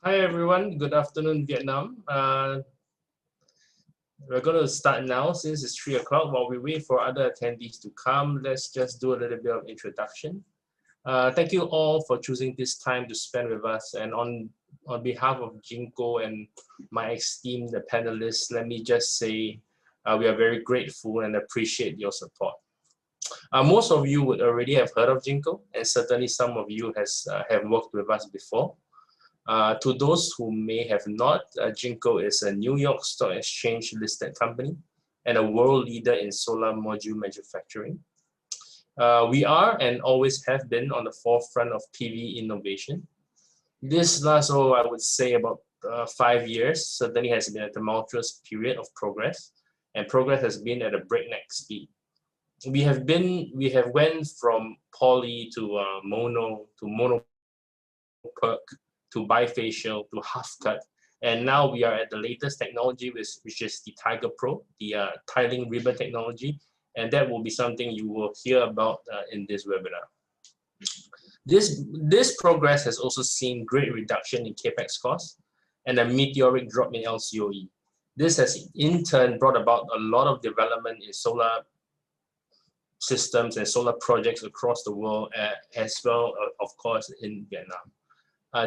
Hi everyone, good afternoon Vietnam. We're going to start now since it's 3 o'clock. While we wait for other attendees to come, let's just do a little bit of introduction. Thank you all for choosing this time to spend with us, and on behalf of Jinko and my esteemed panelists, let me just say we are very grateful and appreciate your support. Most of you would already have heard of Jinko, and certainly some of you have worked with us before. To those who may have not, Jinko is a New York Stock Exchange listed company and a world leader in solar module manufacturing. We are and always have been on the forefront of PV innovation. This last, I would say about 5 years, certainly has been a tumultuous period of progress, and progress has been at a breakneck speed. We have went from poly to mono to mono perk to bifacial to half cut, and now we are at the latest technology, which is the Tiger Pro, the tiling ribbon technology, and that will be something you will hear about in this webinar. This progress has also seen great reduction in capex costs and a meteoric drop in LCOE. This has in turn brought about a lot of development in solar systems and solar projects across the world, as well, of course, in Vietnam.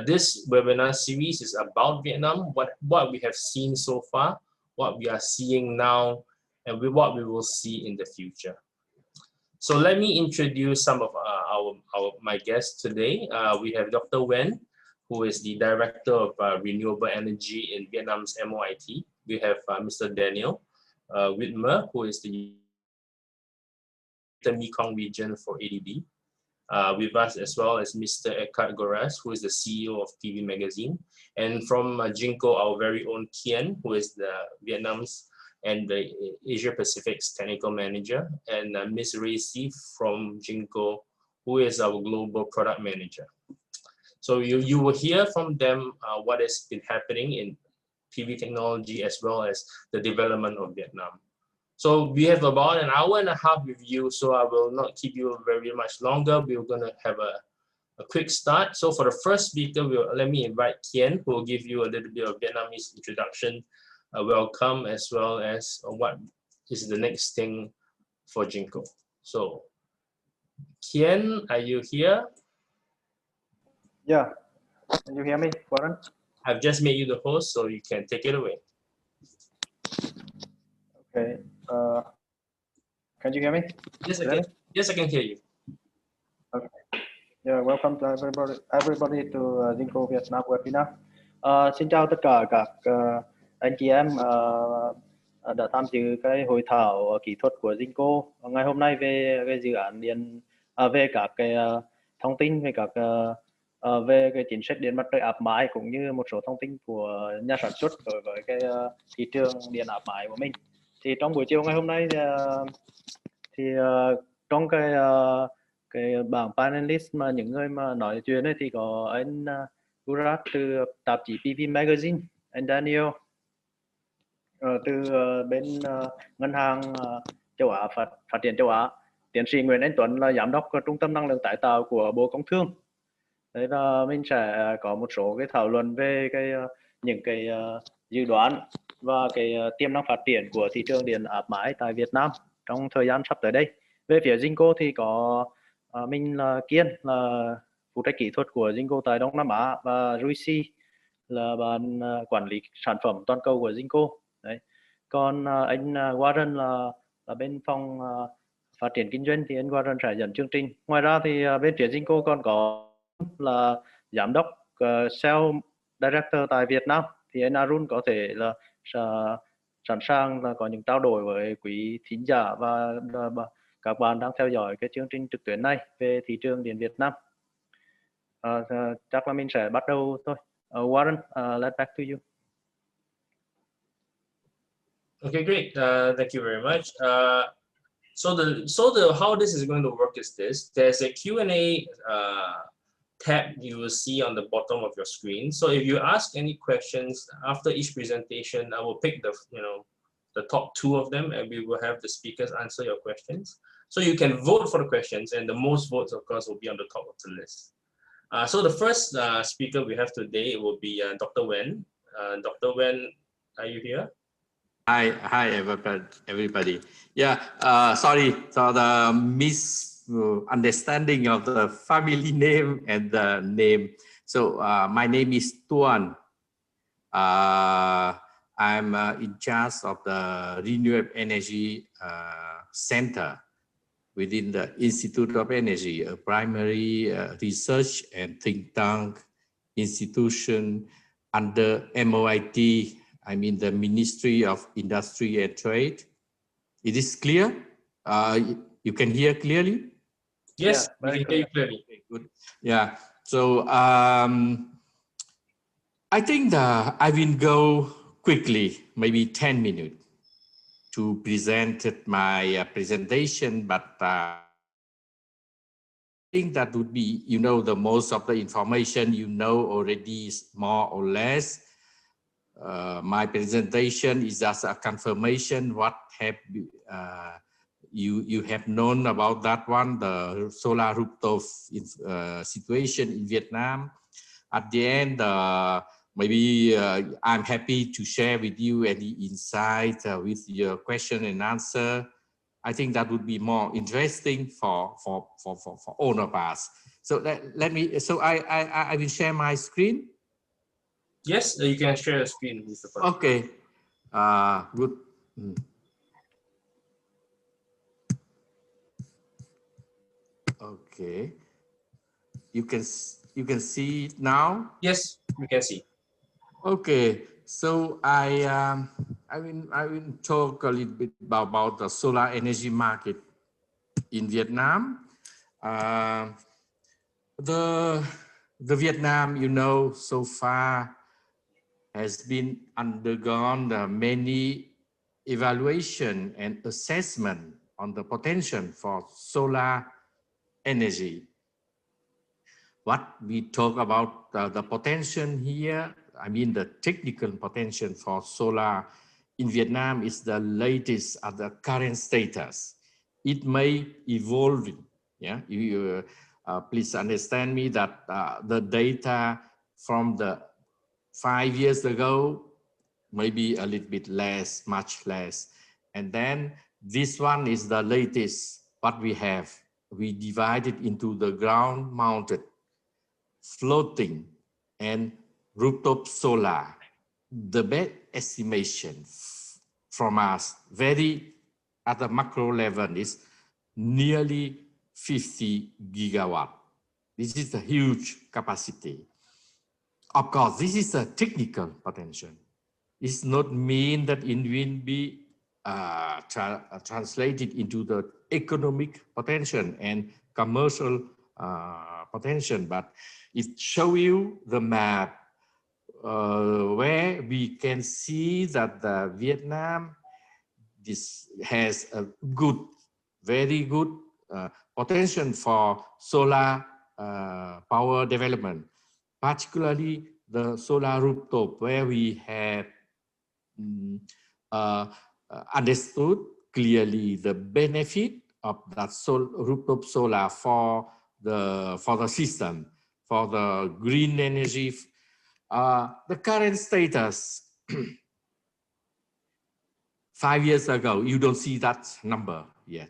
This webinar series is about Vietnam, what we have seen so far, what we are seeing now, and what we will see in the future. So let me introduce some of my guests today. We have Dr. Nguyen, who is the Director of Renewable Energy in Vietnam's MOIT. We have Mr. Daniel Whitmer, who is the Mekong region for ADB. With us as well as Mr. Eckhart Goras, who is the CEO of PV Magazine, and from Jinko, our very own Kien, who is the Vietnam's and the Asia Pacific's technical manager, and Ms. Ray Si from Jinko, who is our global product manager. So you will hear from them what has been happening in PV technology as well as the development of Vietnam. So we have about an hour and a half with you, so I will not keep you very much longer. We're going to have a quick start. So for the first speaker, let me invite Kien, who will give you a little bit of Vietnamese introduction, welcome, as well as what is the next thing for Jinko. So Kien, are you here? Yeah, can you hear me, Warren? I've just made you the host, so you can take it away. Okay. Can you hear me? Yes, I can. Yes, I can hear you. Okay. Yeah, welcome to everybody to Jinko Vietnam webinar. Xin chào tất cả các anh chị em đã tham dự cái hội thảo kỹ thuật của Jinko ngày hôm nay về dự án điện, về các cái thông tin về các về cái chính sách điện mặt trời áp mái cũng như một số thông tin của nhà sản xuất đối với cái thị trường điện áp mái của mình. Thì trong buổi chiều ngày hôm nay thì trong cái bảng panelist mà những người mà nói chuyện ấy thì có anh Gurat từ tạp chí PV Magazine, anh Daniel từ bên ngân hàng châu Á phát triển châu Á, tiến sĩ Nguyễn Anh Tuấn là giám đốc trung tâm năng lượng tái tạo của Bộ Công Thương. Đấy, và mình sẽ có một số cái thảo luận về những cái dự đoán và cái tiềm năng phát triển của thị trường điện áp mái tại Việt Nam trong thời gian sắp tới đây. Về phía Jinko thì có mình là Kiên, là phụ trách kỹ thuật của Jinko tại Đông Nam Á, và Ruisi là ban quản lý sản phẩm toàn cầu của Jinko. Đấy. Còn anh Warren là bên phòng phát triển kinh doanh, thì anh Warren sẽ dẫn chương trình. Ngoài ra thì bên phía Jinko còn có là giám đốc sales director tại Việt Nam, thì anh Arun có thể là sẵn sàng là có những trao đổi với quý thính giả và các bạn đang theo dõi cái chương trình trực tuyến này về thị trường điện Việt Nam. Chắc là mình sẽ bắt đầu thôi. Warren, let's back to you. Okay, great. Thank you very much. So how this is going to work is this: there's a Q&A tab you will see on the bottom of your screen. So if you ask any questions after each presentation, I will pick the top 2 of them, and we will have the speakers answer your questions. So you can vote for the questions, and the most votes, of course, will be on the top of the list. So the first speaker we have today will be Dr. Wen. Dr. Wen, are you here? Hi, everybody. Yeah, sorry for the misunderstanding of the family name and the name. So my name is Tuan. I'm in charge of the Renewable Energy Center within the Institute of Energy, a primary research and think tank institution under MOIT. I mean the Ministry of Industry and Trade. It is clear? You can hear clearly? Yes, Yeah, we can hear you clearly. Okay, good. Yeah, so I think I will go quickly, maybe 10 minutes to present my presentation, but I think that would be, the most of the information already is more or less. My presentation is just a confirmation what have you have known about that one, the solar rooftop situation in Vietnam. At the end, maybe I'm happy to share with you any insight with your question and answer. I think that would be more interesting for all of us. So let me. So I will share my screen. Yes, you can share your screen, Mr. Pan. Okay. Good. Okay. You can see it now. Yes, we can see. Okay. So I will talk a little bit about the solar energy market in Vietnam. The Vietnam, so far has been undergone many evaluation and assessment on the potential for solar energy. What we talk about the potential here, I mean the technical potential for solar in Vietnam is the latest at the current status. It may evolve. Yeah, please understand me that the data from the 5 years ago, maybe a little bit less, much less. And then this one is the latest, what we have. We divided into the ground mounted, floating, and rooftop solar. The best estimation from us, very at the macro level, is nearly 50 gigawatt. This is a huge capacity. Of course, this is a technical potential. It's not mean that it will be translated into the economic potential and commercial potential, but it shows you the map where we can see that Vietnam has a good, very good potential for solar power development, particularly the solar rooftop, where we have understood clearly the benefit of that rooftop solar for the system, for the green energy. The current status 5 years ago, you don't see that number yet,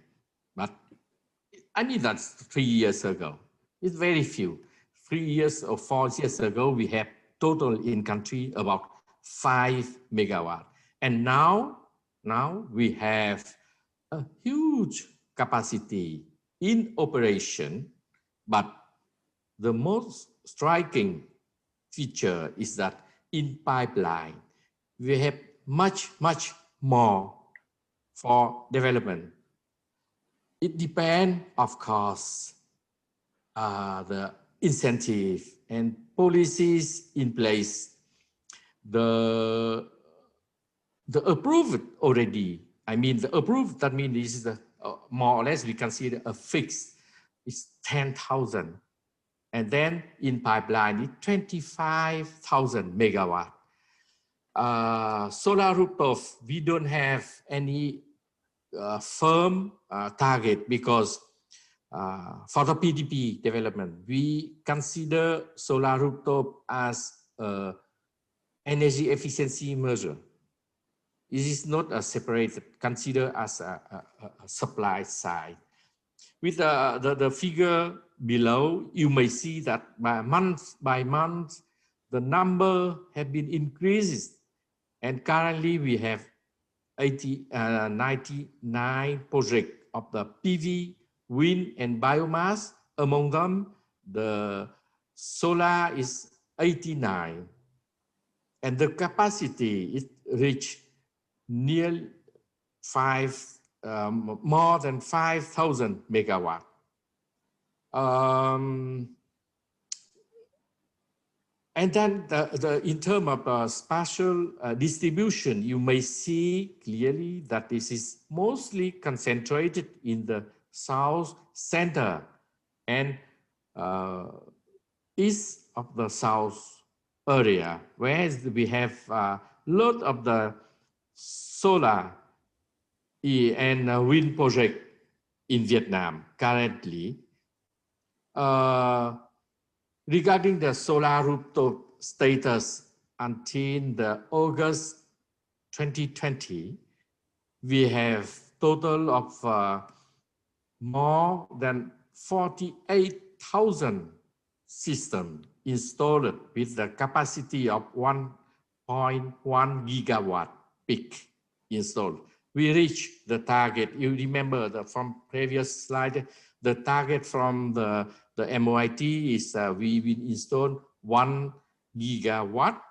but I mean that's 3 years ago. It's very few. 3 years or 4 years ago, we have total in country about 5 megawatt, and now we have a huge capacity in operation. But the most striking feature is that in pipeline, we have much more for development. It depends, of course, the incentive and policies in place. The approved already, I mean the approved, that means this is the more or less we consider a fixed, it's 10,000. And then in pipeline, it's 25,000 megawatt. Solar rooftop, we don't have any firm target because for the PDP development, we consider solar rooftop as a energy efficiency measure. It is not a separate, consider as a supply side. With the figure below, you may see that by month, the number have been increased, and currently we have 99 projects of the PV, wind, and biomass. Among them, the solar is 89, and the capacity is reached nearly more than 5,000 megawatt. And then in terms of spatial distribution, you may see clearly that this is mostly concentrated in the south center and east of the south area, whereas we have a lot of the solar and wind project in Vietnam currently. Regarding the solar rooftop status until the August 2020, we have total of more than 48,000 systems installed with the capacity of 1.1 gigawatt peak installed. We reached the target. You remember from previous slide, the target from the MOIT is we will install 1 gigawatt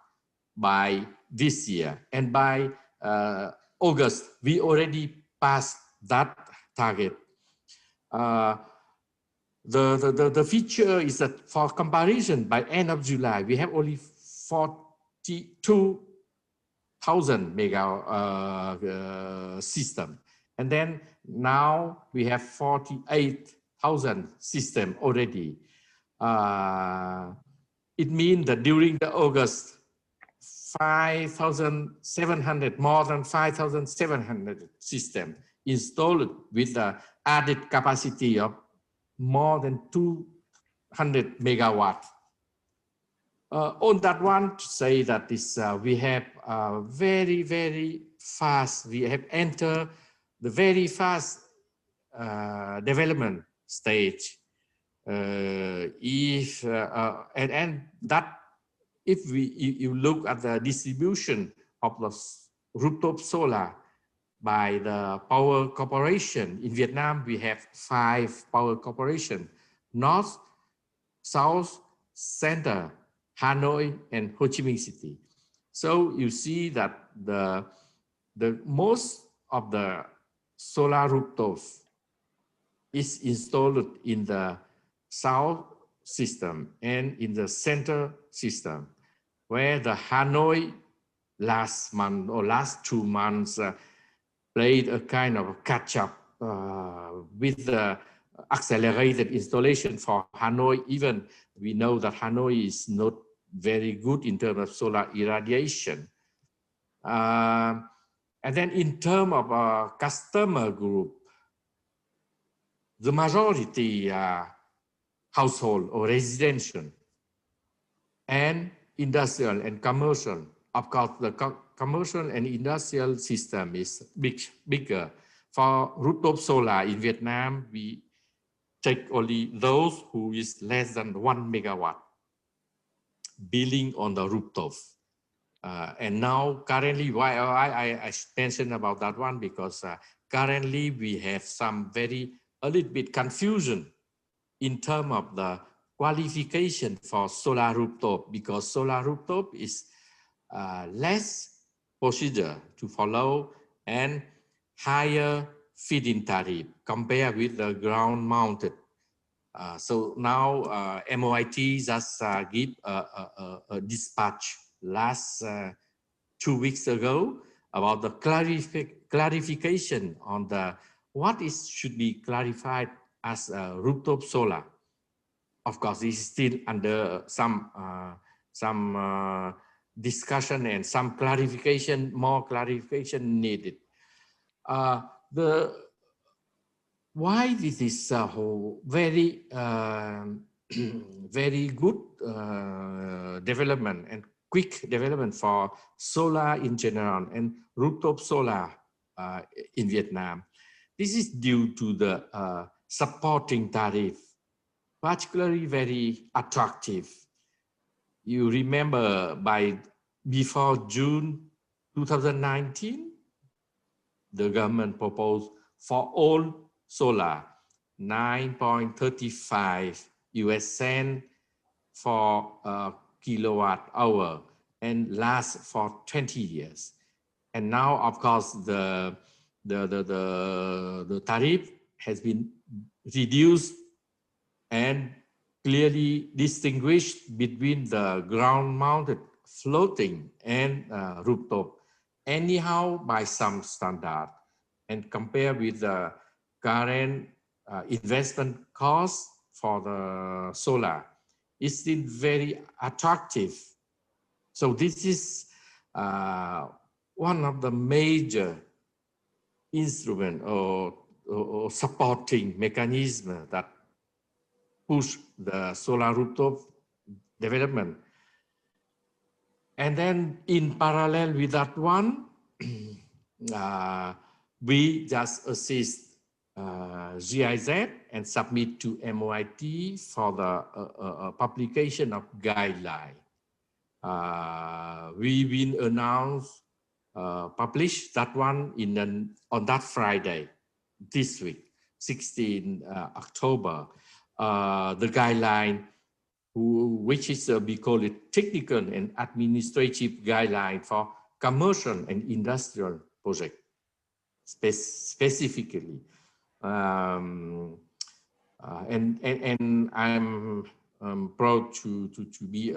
by this year. And by August, we already passed that target. The feature is that for comparison, by end of July, we have only 42,000 mega system. And then now we have 48,000 system already. It means that during the August, 5,700, more than 5,700 system installed with the added capacity of more than 200 megawatt. On that one, to say that this we have very, very fast, we have entered the very fast development stage. And that if you look at the distribution of the rooftop solar by the power corporation in Vietnam, we have 5 power corporation: North, South, Center, Hanoi, and Ho Chi Minh City. So you see that the most of the solar rooftops is installed in the south system and in the center system, where the Hanoi last month or last 2 months played a kind of catch up with the accelerated installation for Hanoi. Even we know that Hanoi is not very good in terms of solar irradiation. And then in terms of customer group, the majority household or residential and industrial and commercial. Of course, the commercial and industrial system is bigger. For rooftop solar in Vietnam, we take only those who is less than 1 megawatt building on the rooftop. And now currently, why I mentioned about that one, because currently we have some a little bit confusion in terms of the qualification for solar rooftop, because solar rooftop is less procedure to follow and higher feed-in tariff compared with the ground mounted. So now MOIT just give a dispatch last 2 weeks ago about the clarification on the what should be clarified as rooftop solar. Of course, this is still under some discussion and some clarification, more clarification needed. why this is a very very good development and quick development for solar in general and rooftop solar in Vietnam. This is due to the supporting tariff, particularly very attractive. You remember before June 2019, the government proposed for all solar 9.35 US cent for a kilowatt hour and last for 20 years. And now, of course, the tariff has been reduced and clearly distinguished between the ground-mounted, floating, and rooftop, anyhow by some standard, and compare with the current investment cost for the solar. It's still very attractive. So this is one of the major instrument or supporting mechanism that push the solar rooftop development. And then in parallel with that one, we just assist GIZ and submit to MOIT for the publication of guideline. We will announce, publish that one on that Friday, this week, 16 October. The guideline, which is we call it technical and administrative guideline for commercial and industrial project specifically. And I'm proud to be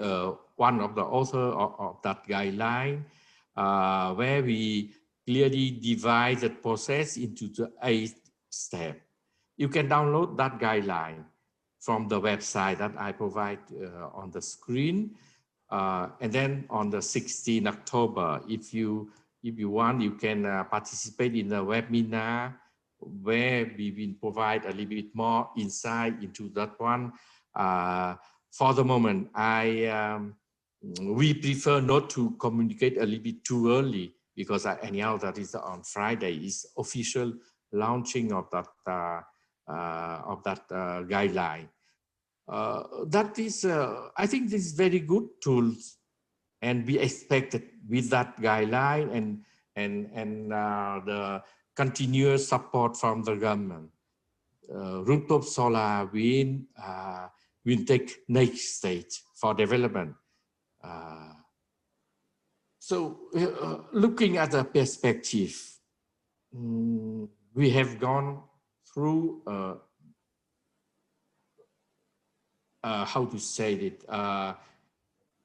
one of the author of that guideline, where we clearly divide the process into the 8 steps. You can download that guideline from the website that I provide on the screen. And then on the 16th October, if you want, you can participate in the webinar where we will provide a little bit more insight into that one. For the moment, we prefer not to communicate a little bit too early, because anyhow, that is on Friday is official launching of that guideline. That is, I think this is very good tools, and we expected with that guideline and the continuous support from the government, rooftop solar will take next stage for development. So looking at the perspective, we have gone through how to say it,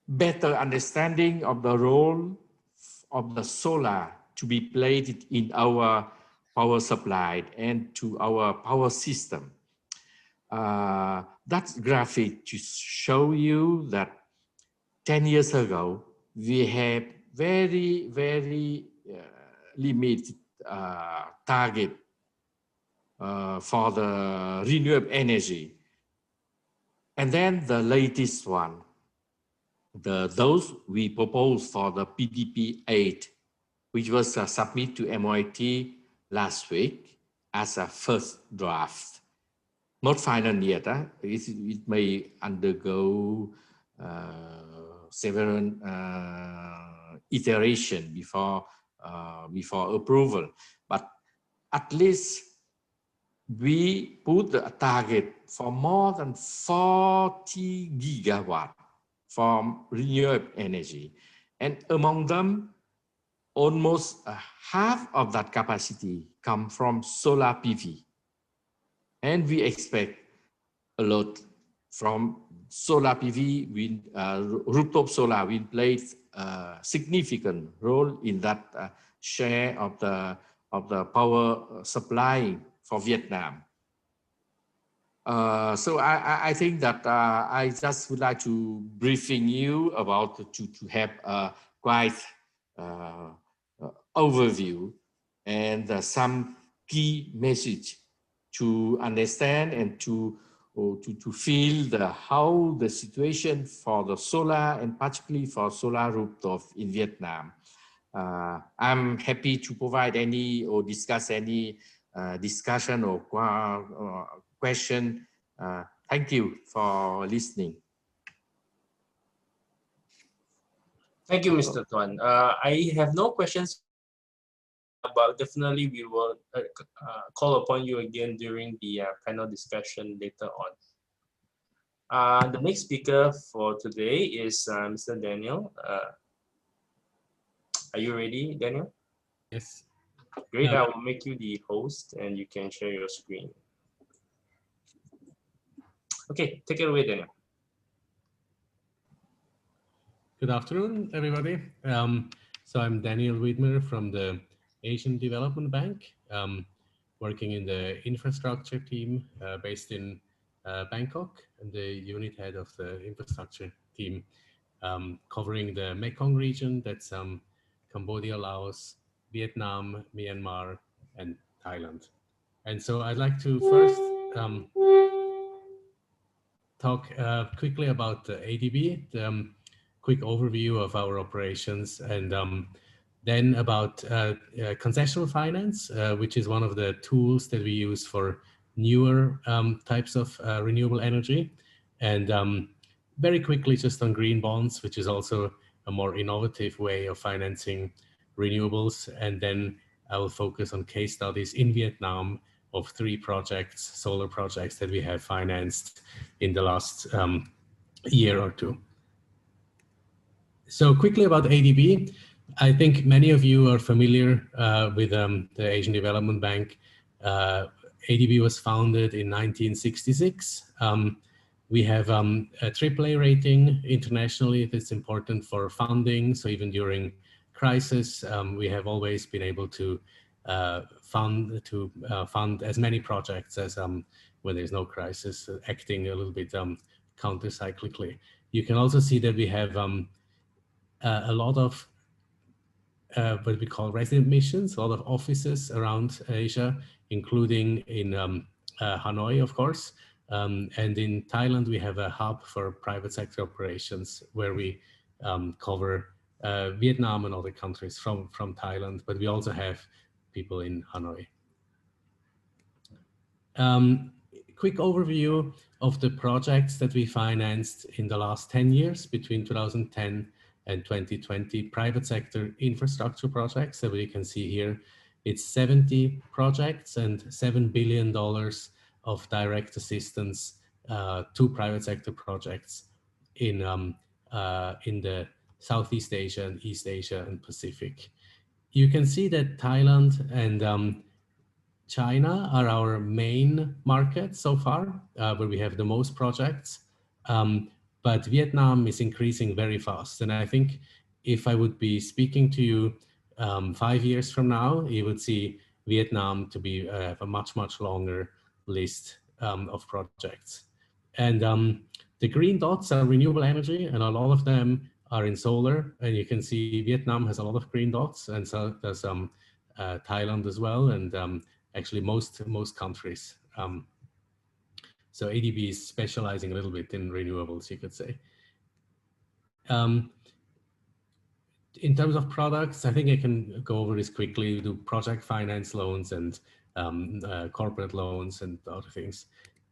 better understanding of the role of the solar to be played in our power supply and to our power system. That graphic to show you that 10 years ago, we have very, very limited target for the renewable energy. And then the latest one, those we proposed for the PDP 8, which was submitted to MOIT last week as a first draft. Not final yet. It may undergo several iterations before approval. But at least we put a target for more than 40 gigawatt from renewable energy. And among them, almost half of that capacity come from solar PV. And we expect a lot from solar PV. Rooftop solar will play a significant role in that share of the power supply for Vietnam. So I think that I just would like to briefing you about to have a quite overview and some key message to understand and to feel how the situation for the solar and particularly for solar rooftop in Vietnam. I'm happy to provide any or discuss any discussion or question. Thank you for listening. Thank you, Mr. Tuan. I have no questions, but definitely we will call upon you again during the panel discussion later on. The next speaker for today is Mr. Daniel. Are you ready, Daniel? Yes. Great, I will make you the host and you can share your screen. Okay, take it away, Daniel. Good afternoon, everybody. So I'm Daniel Wiedmer from the Asian Development Bank, working in the infrastructure team based in Bangkok, and the unit head of the infrastructure team covering the Mekong region. That's Cambodia, Laos, Vietnam, Myanmar, and Thailand. And so I'd like to first talk quickly about the ADB, the quick overview of our operations, and then about concessional finance, which is one of the tools that we use for newer types of renewable energy. And very quickly, just on green bonds, which is also a more innovative way of financing renewables. And then I will focus on case studies in Vietnam of 3 projects, solar projects that we have financed in the last year or 2. So quickly about ADB, I think many of you are familiar with the Asian Development Bank. ADB was founded in 1966. We have a AAA rating internationally that's important for funding. So even during crisis, we have always been able to fund as many projects as when there's no crisis, acting a little bit counter-cyclically. You can also see that we have a lot of what we call resident missions, a lot of offices around Asia, including in Hanoi, of course. And in Thailand, we have a hub for private sector operations where we cover Vietnam and other countries from Thailand, but we also have people in Hanoi. Quick overview of the projects that we financed in the last 10 years between 2010 and 2020, private sector infrastructure projects that we can see here. It's 70 projects and $7 billion of direct assistance to private sector projects in the Southeast Asia and East Asia and Pacific. You can see that Thailand and China are our main markets so far, where we have the most projects. But Vietnam is increasing very fast. And I think if I would be speaking to you 5 years from now, you would see Vietnam to be a much, much longer list of projects. And the green dots are renewable energy, and a lot of them are in solar. And you can see Vietnam has a lot of green dots, and so does Thailand as well, and actually most countries. So ADB is specializing a little bit in renewables, you could say. In terms of products, I think I can go over this quickly. We do project finance loans and corporate loans and other things.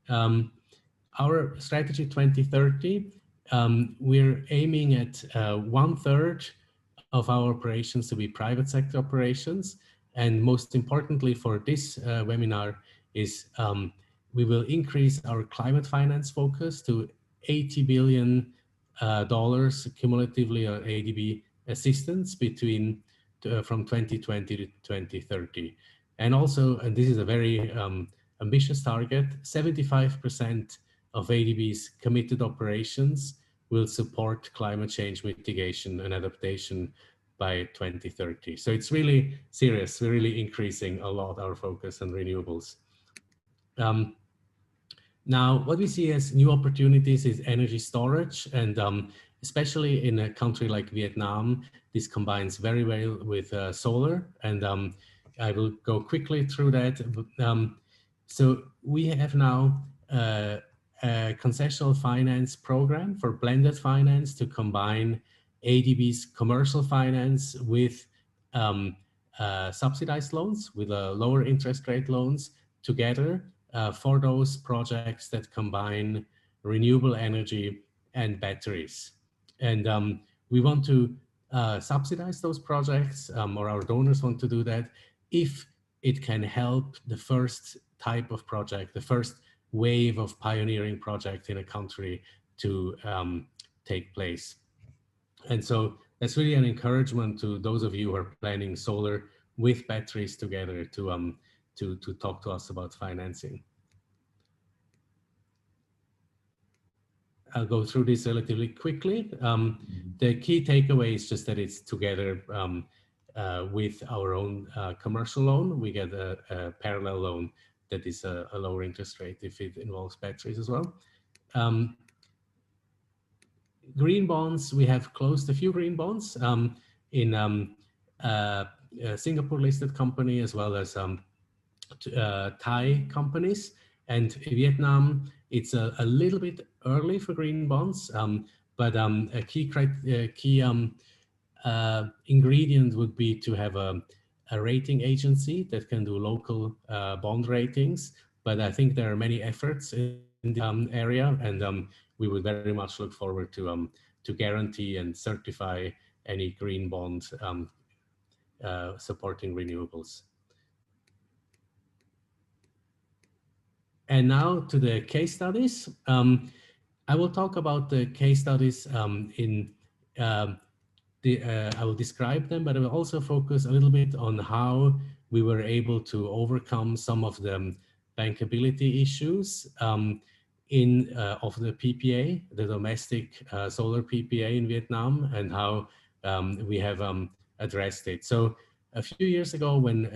Our strategy 2030, we're aiming at 1/3 of our operations to be private sector operations. And most importantly for this webinar is we will increase our climate finance focus to $80 billion cumulatively on ADB assistance between from 2020 to 2030. And also, and this is a very ambitious target, 75% of ADB's committed operations will support climate change mitigation and adaptation by 2030. So it's really serious. We're really increasing a lot our focus on renewables. Now, what we see as new opportunities is energy storage, and especially in a country like Vietnam, this combines very well with solar, and I will go quickly through that. So we have now a concessional finance program for blended finance to combine ADB's commercial finance with subsidized loans, with lower interest rate loans together for those projects that combine renewable energy and batteries. And we want to subsidize those projects, or our donors want to do that, if it can help the first type of project, the first wave of pioneering project in a country to take place. And so that's really an encouragement to those of you who are planning solar with batteries together to talk to us about financing. I'll go through this relatively quickly. The key takeaway is just that it's together with our own commercial loan. We get a parallel loan that is a lower interest rate if it involves batteries as well. Green bonds, we have closed a few green bonds in a Singapore listed company as well as Thai companies. And Vietnam, it's a little bit early for green bonds, but a key ingredient would be to have a rating agency that can do local bond ratings. But I think there are many efforts in the area, and we would very much look forward to guarantee and certify any green bond supporting renewables. And now to the case studies. I will talk about the case studies I will describe them, but I will also focus a little bit on how we were able to overcome some of the bankability issues of the PPA, the domestic solar PPA in Vietnam, and how we have addressed it. So a few years ago, when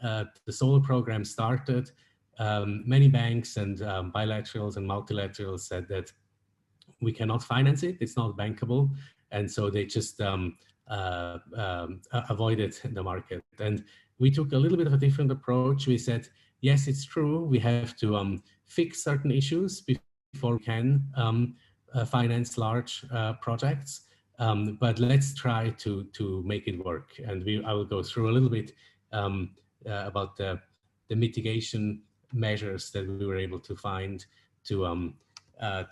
the solar program started, many banks and bilaterals and multilaterals said that we cannot finance it, it's not bankable. And so they just avoided the market. And we took a little bit of a different approach. We said, yes, it's true, we have to fix certain issues before we can finance large projects. But let's try to make it work. And I will go through a little bit about the mitigation measures that we were able to find to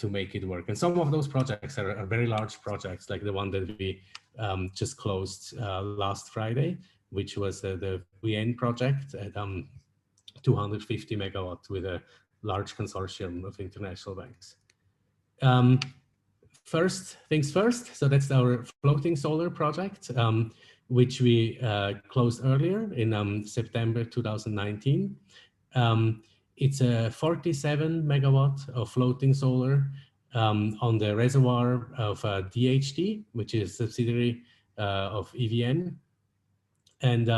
make it work. And some of those projects are very large projects, like the one that we just closed last Friday, which was the VN project at 250 megawatts with a large consortium of international banks. First things first, so that's our floating solar project, which we closed earlier in September 2019. It's a 47 megawatt of floating solar on the reservoir of DHT, which is a subsidiary of EVN. And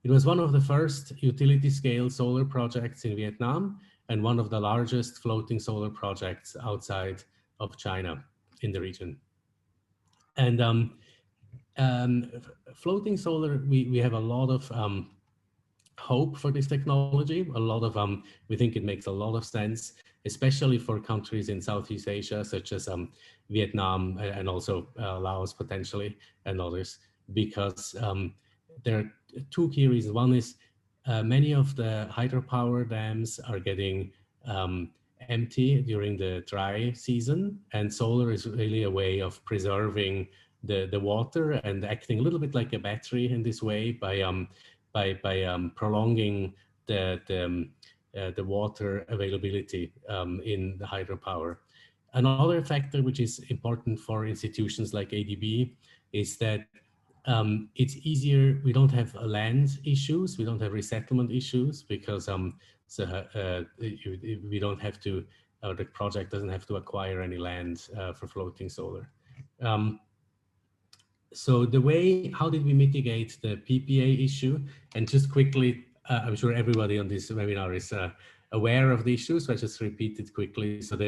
it was one of the first utility scale solar projects in Vietnam and one of the largest floating solar projects outside of China in the region. And floating solar, we have a lot of hope for this technology. A lot of we think it makes a lot of sense, especially for countries in Southeast Asia, such as Vietnam and also Laos potentially, and others, because there are two key reasons. One is many of the hydropower dams are getting empty during the dry season, and solar is really a way of preserving the water and acting a little bit like a battery in this way by prolonging the water availability in the hydropower. Another factor which is important for institutions like ADB is that it's easier. We don't have land issues. We don't have resettlement issues because we don't have to, the project doesn't have to acquire any land for floating solar. So the way, how did we mitigate the PPA issue? And just quickly, I'm sure everybody on this webinar is aware of the issue, so I just repeat it quickly. So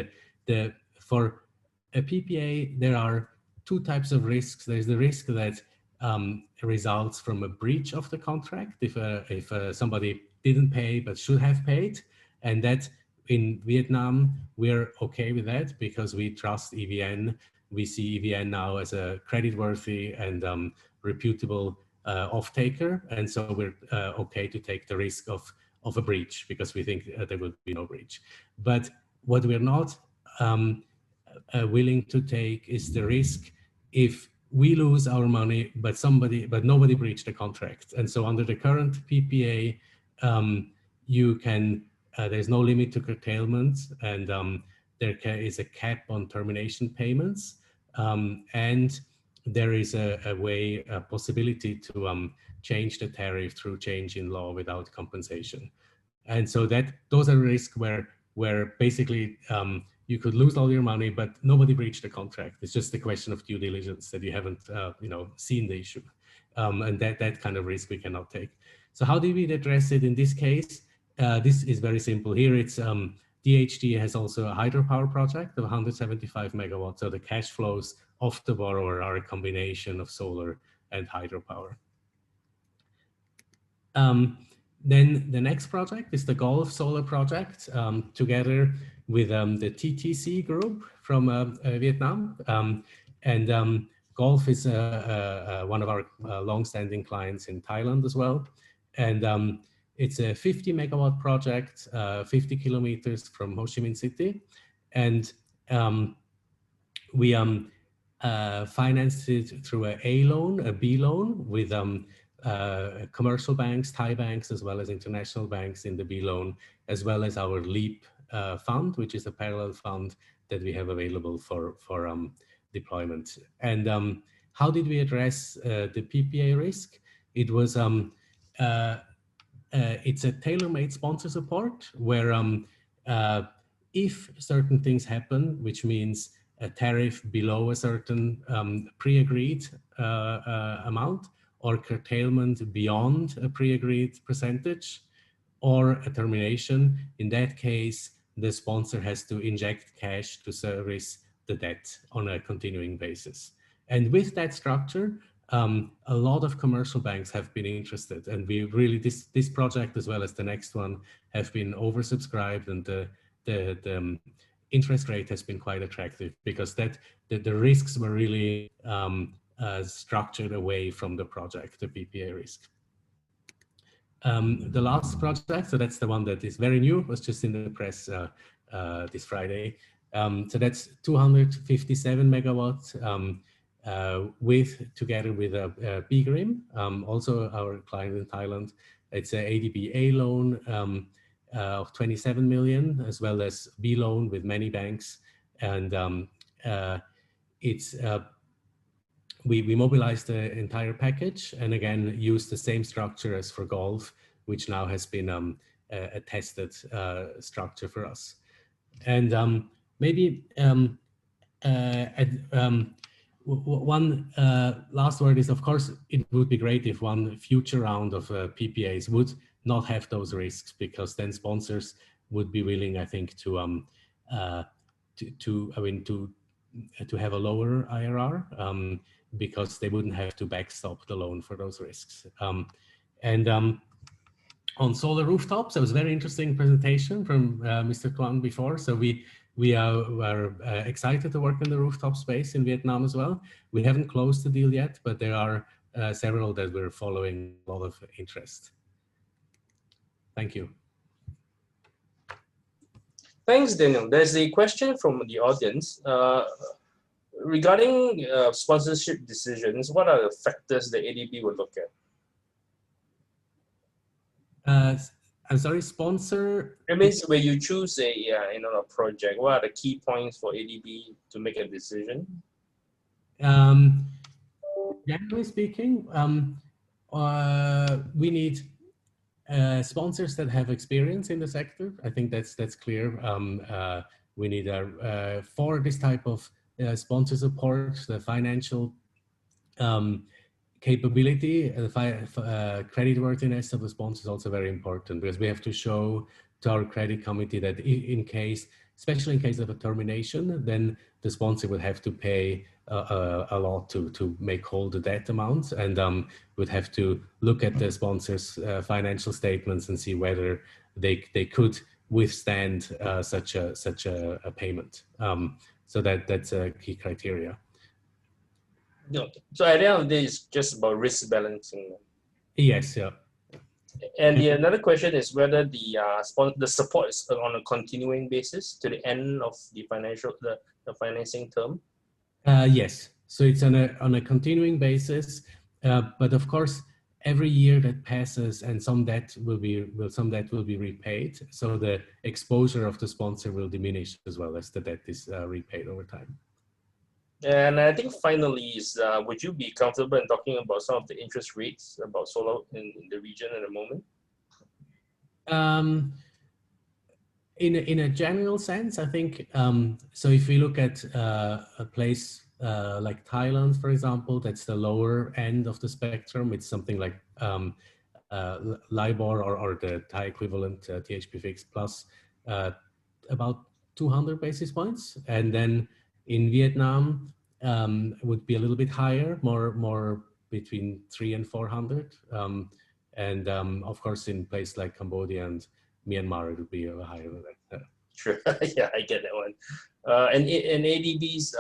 for a PPA, there are two types of risks. There's the risk that results from a breach of the contract, if somebody didn't pay but should have paid, And that in Vietnam, we're okay with that because we trust EVN. We see EVN now as a creditworthy and reputable off-taker. And so we're okay to take the risk of a breach because we think there will be no breach. But what we're not willing to take is the risk if we lose our money, but nobody breached the contract. And so under the current PPA, you can, there's no limit to curtailment, and there is a cap on termination payments. And there is a possibility to change the tariff through change in law without compensation. And so those are risks where basically you could lose all your money, but nobody breached the contract. It's just a question of due diligence that you haven't seen the issue. And that kind of risk we cannot take. So how did we address it in this case? This is very simple. Here it's DHT has also a hydropower project of 175 megawatts. So the cash flows of the borrower are a combination of solar and hydropower. Then the next project is the Gulf Solar project, together with the TTC group from Vietnam. Gulf is one of our long-standing clients in Thailand as well. And it's a 50 megawatt project, 50 kilometers from Ho Chi Minh City. And we financed it through a B loan with commercial banks, Thai banks, as well as international banks in the B loan, as well as our LEAP fund, which is a parallel fund that we have available for deployment. And how did we address the PPA risk? It was it's a tailor-made sponsor support where if certain things happen, which means a tariff below a certain pre-agreed amount, or curtailment beyond a pre-agreed percentage, or a termination, in that case, the sponsor has to inject cash to service the debt on a continuing basis. And with that structure, a lot of commercial banks have been interested, and we really, this project as well as the next one have been oversubscribed, and the interest rate has been quite attractive because the risks were really structured away from the project, the PPA risk. The last project, so that's the one that is very new, was just in the press this Friday. So that's 257 megawatts together with a BGRIM, also our client in Thailand. It's an ADB A loan of 27 million, as well as B loan with many banks. And we mobilized the entire package, and again used the same structure as for Gulf, which now has been a tested structure for us. And maybe one last word is, of course, it would be great if one future round of PPAs would not have those risks, because then sponsors would be willing, I think, to have a lower IRR, because they wouldn't have to backstop the loan for those risks. On solar rooftops, there was a very interesting presentation from Mr. Kwan before. So we are excited to work in the rooftop space in Vietnam as well. We haven't closed the deal yet, but there are several that we're following a lot of interest. Thank you. Thanks, Daniel. There's a question from the audience. Regarding sponsorship decisions, what are the factors the ADB would look at? I'm sorry, sponsor? It means when you choose a project, what are the key points for ADB to make a decision? Generally speaking, we need sponsors that have experience in the sector. I think that's clear. We need for this type of sponsor support, the financial capability, creditworthiness of the sponsor is also very important, because we have to show to our credit committee that especially in case of a termination, then the sponsor will have to pay a lot to make whole the debt amounts, and would have to look at the sponsor's financial statements and see whether they could withstand such a payment. So that's a key criteria. So at the end of the day, it's just about risk balancing. Yes, yeah. And another question is whether the support is on a continuing basis to the end of the financing term. Yes, so it's on a continuing basis, but of course, every year that passes and some debt will be repaid. So the exposure of the sponsor will diminish as well as the debt is repaid over time. And I think finally is, would you be comfortable in talking about some of the interest rates about solar in the region at the moment? In a general sense, I think, so if we look at a place like Thailand, for example, that's the lower end of the spectrum. It's something like LIBOR or the Thai equivalent THP fixed plus about 200 basis points. And then in Vietnam, would be a little bit higher, more between 300 and 400. And of course, in places like Cambodia and Myanmar, it would be higher than that. Sure, yeah, I get that one. And ADB's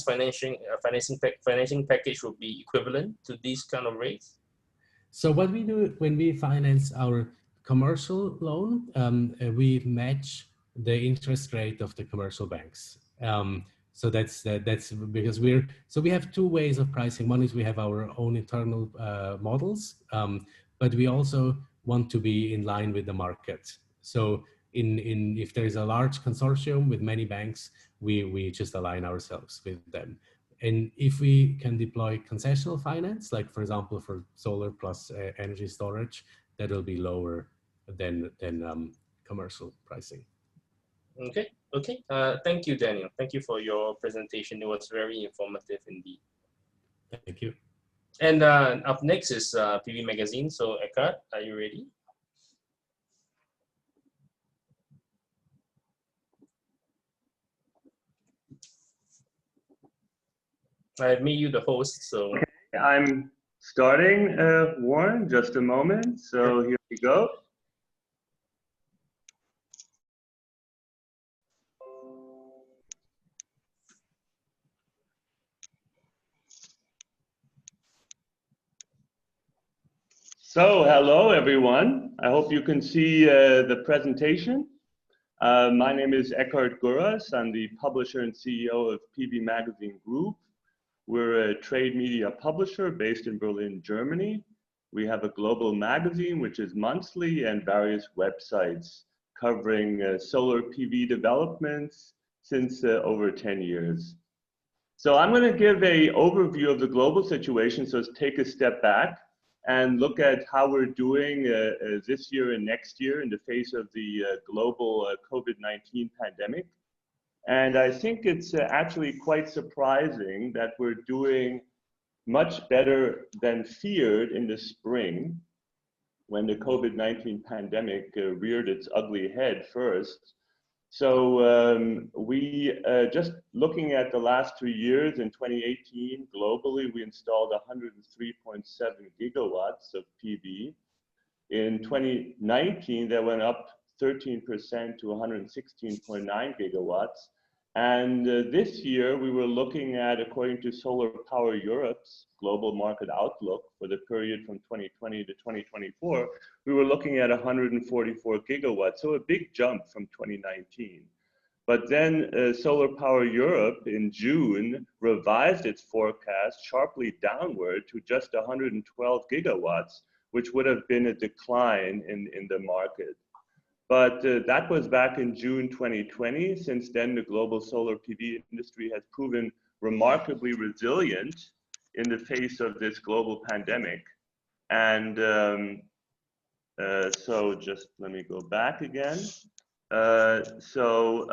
financing package will be equivalent to these kind of rates. So what we do when we finance our commercial loan, we match the interest rate of the commercial banks. So that's because we have two ways of pricing. One is we have our own internal models, but we also want to be in line with the market. So if there is a large consortium with many banks, we just align ourselves with them. And if we can deploy concessional finance, like for example, for solar plus energy storage, that will be lower than commercial pricing. Okay. Thank you, Daniel. Thank you for your presentation. It was very informative indeed. Thank you. And up next is PV Magazine. So Eckhart, are you ready? I've made you the host, so. Okay, I'm starting, Warren, just a moment. So here we go. So hello, everyone. I hope you can see the presentation. My name is Eckhart Guras. I'm the publisher and CEO of PV Magazine Group. We're a trade media publisher based in Berlin, Germany. We have a global magazine, which is monthly, and various websites covering solar PV developments since over 10 years. So I'm going to give an overview of the global situation. So let's take a step back and look at how we're doing this year and next year in the face of the global COVID-19 pandemic. And I think it's actually quite surprising that we're doing much better than feared in the spring when the COVID-19 pandemic reared its ugly head first. So we just looking at the last 2 years, in 2018, globally, we installed 103.7 gigawatts of PV. In 2019, that went up 13% to 116.9 gigawatts. And this year, we were looking at, according to Solar Power Europe's global market outlook for the period from 2020 to 2024, we were looking at 144 gigawatts, so a big jump from 2019. But then Solar Power Europe in June revised its forecast sharply downward to just 112 gigawatts, which would have been a decline in the market. But that was back in June 2020. Since then, the global solar PV industry has proven remarkably resilient in the face of this global pandemic. And so just let me go back again. So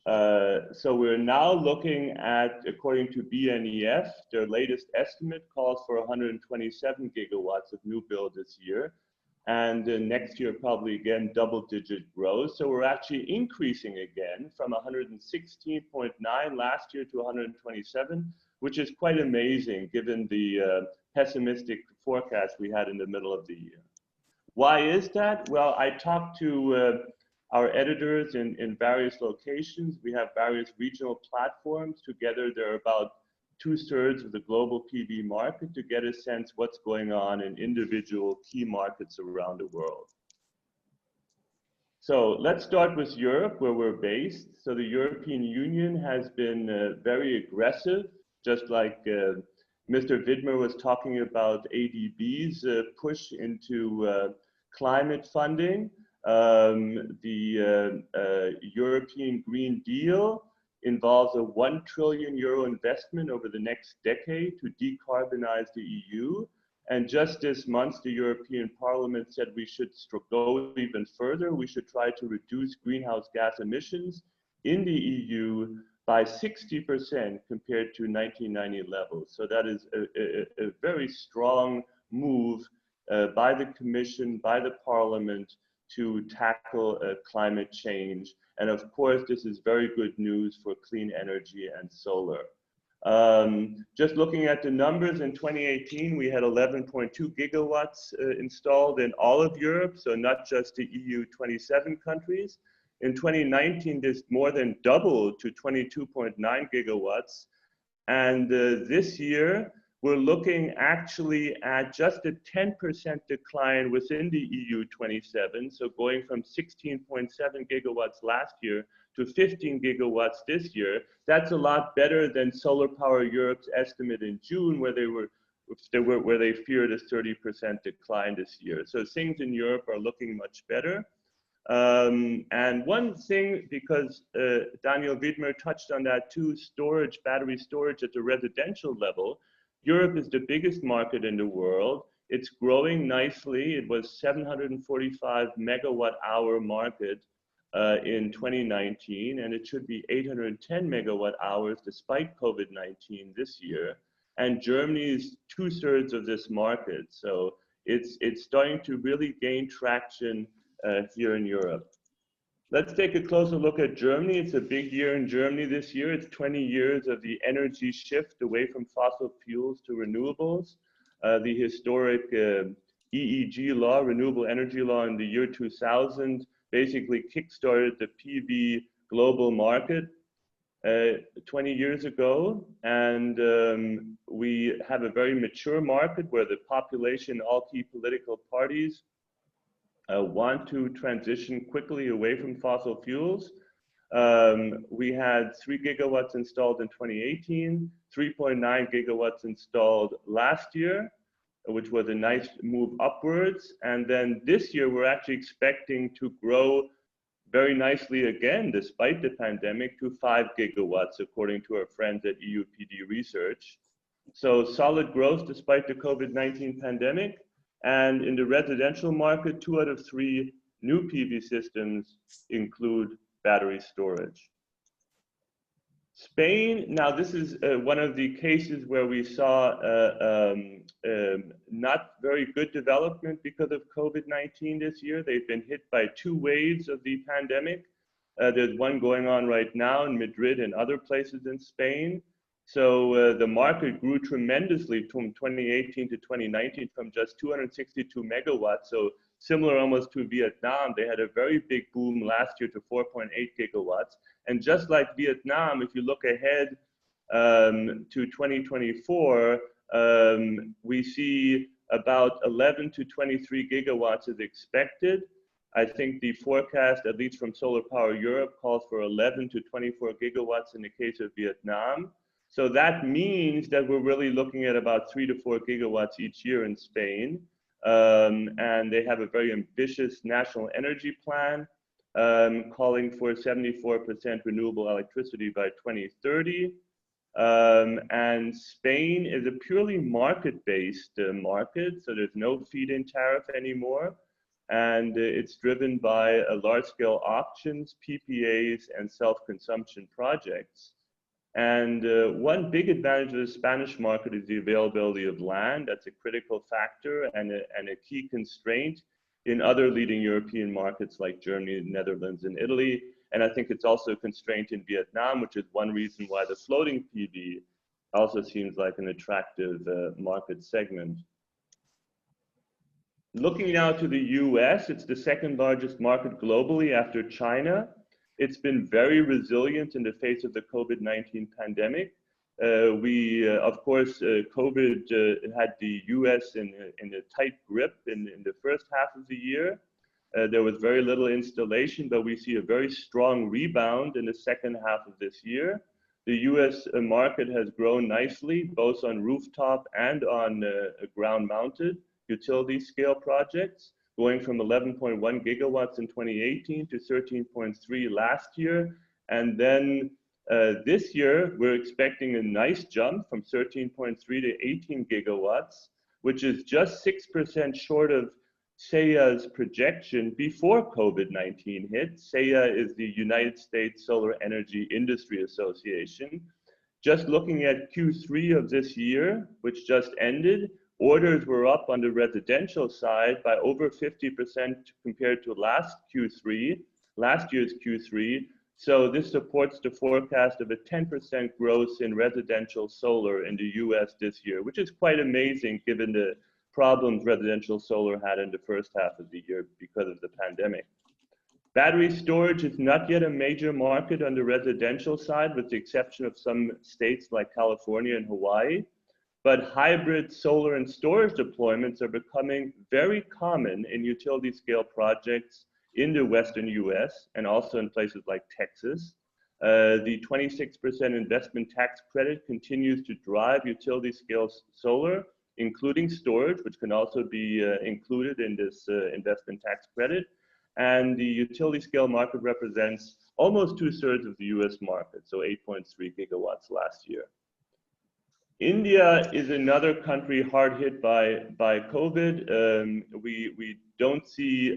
we're now looking at, according to BNEF, their latest estimate calls for 127 gigawatts of new build this year. And next year, probably again, double-digit growth. So we're actually increasing again from 116.9 last year to 127, which is quite amazing given the pessimistic forecast we had in the middle of the year. Why is that? Well, I talked to our editors in various locations. We have various regional platforms. Together, they're about 2/3 of the global PV market to get a sense what's going on in individual key markets around the world. So let's start with Europe, where we're based. So the European Union has been very aggressive, just like Mr. Widmer was talking about ADB's push into climate funding. The European Green Deal involves a €1 trillion investment over the next decade to decarbonize the EU. And just this month, the European Parliament said we should go even further. We should try to reduce greenhouse gas emissions in the EU by 60% compared to 1990 levels. So that is a very strong move by the Commission, by the Parliament to tackle climate change. And of course, this is very good news for clean energy and solar. Just looking at the numbers, in 2018, we had 11.2 gigawatts installed in all of Europe, so not just the EU 27 countries. In 2019, this more than doubled to 22.9 gigawatts. And this year, we're looking actually at just a 10% decline within the EU 27, so going from 16.7 gigawatts last year to 15 gigawatts this year. That's a lot better than Solar Power Europe's estimate in June, where they feared a 30% decline this year. So things in Europe are looking much better. And one thing, because Daniel Widmer touched on that too, storage, battery storage at the residential level. Europe is the biggest market in the world. It's growing nicely. It was 745 megawatt hour market in 2019, and it should be 810 megawatt hours despite COVID-19 this year. And Germany is 2/3 of this market. So it's starting to really gain traction here in Europe. Let's take a closer look at Germany. It's a big year in Germany this year. It's 20 years of the energy shift away from fossil fuels to renewables. The historic EEG law, Renewable Energy Law, in the year 2000, basically kickstarted the PV global market 20 years ago. And we have a very mature market where the population, all key political parties, want to transition quickly away from fossil fuels. We had 3 gigawatts installed in 2018, 3.9 gigawatts installed last year, which was a nice move upwards. And then this year, we're actually expecting to grow very nicely again, despite the pandemic, to 5 gigawatts, according to our friends at EUPD Research. So solid growth despite the COVID-19 pandemic. And in the residential market, 2 out of 3 new PV systems include battery storage. Spain, now this is one of the cases where we saw not very good development because of COVID-19 this year. They've been hit by 2 waves of the pandemic. There's one going on right now in Madrid and other places in Spain. So the market grew tremendously from 2018 to 2019 from just 262 megawatts. So similar almost to Vietnam, they had a very big boom last year to 4.8 gigawatts. And just like Vietnam, if you look ahead to 2024, we see about 11 to 23 gigawatts is expected. I think the forecast, at least from Solar Power Europe, calls for 11 to 24 gigawatts in the case of Vietnam. So that means that we're really looking at about 3 to 4 gigawatts each year in Spain. And they have a very ambitious national energy plan calling for 74% renewable electricity by 2030. And Spain is a purely market-based market, so there's no feed-in tariff anymore. And it's driven by large-scale auctions, PPAs, and self-consumption projects. And one big advantage of the Spanish market is the availability of land. That's a critical factor and a key constraint in other leading European markets like Germany, Netherlands, and Italy. And I think it's also a constraint in Vietnam, which is one reason why the floating PV also seems like an attractive market segment. Looking now to the US, it's the second largest market globally after China. It's been very resilient in the face of the COVID-19 pandemic. Of course, COVID had the US in a tight grip in the first half of the year. There was very little installation, but we see a very strong rebound in the second half of this year. The US market has grown nicely, both on rooftop and on ground-mounted utility scale projects, going from 11.1 gigawatts in 2018 to 13.3 last year. And then this year, we're expecting a nice jump from 13.3 to 18 gigawatts, which is just 6% short of SEIA's projection before COVID-19 hit. SEIA is the United States Solar Energy Industry Association. Just looking at Q3 of this year, which just ended, orders were up on the residential side by over 50% compared to last year's Q3. So this supports the forecast of a 10% growth in residential solar in the US this year, which is quite amazing given the problems residential solar had in the first half of the year because of the pandemic. Battery storage is not yet a major market on the residential side, with the exception of some states like California and Hawaii. But hybrid solar and storage deployments are becoming very common in utility scale projects in the Western US and also in places like Texas. The 26% investment tax credit continues to drive utility scale solar, including storage, which can also be included in this investment tax credit. And the utility scale market represents almost 2/3 of the US market, so 8.3 gigawatts last year. India is another country hard hit by COVID. We don't see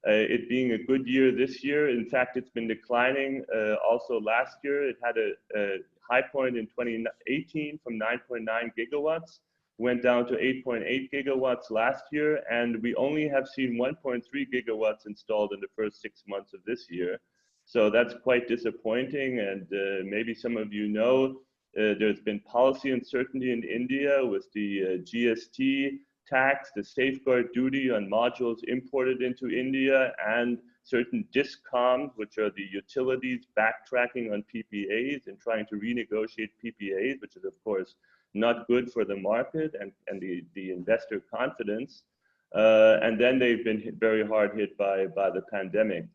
it being a good year this year. In fact, it's been declining also last year. It had a high point in 2018 from 9.9 gigawatts, went down to 8.8 gigawatts last year, and we only have seen 1.3 gigawatts installed in the first 6 months of this year. So that's quite disappointing, and maybe some of you know, there's been policy uncertainty in India with the GST tax, the safeguard duty on modules imported into India, and certain discoms, which are the utilities backtracking on PPAs and trying to renegotiate PPAs, which is of course not good for the market and the investor confidence. And then they've been very hard hit by the pandemic.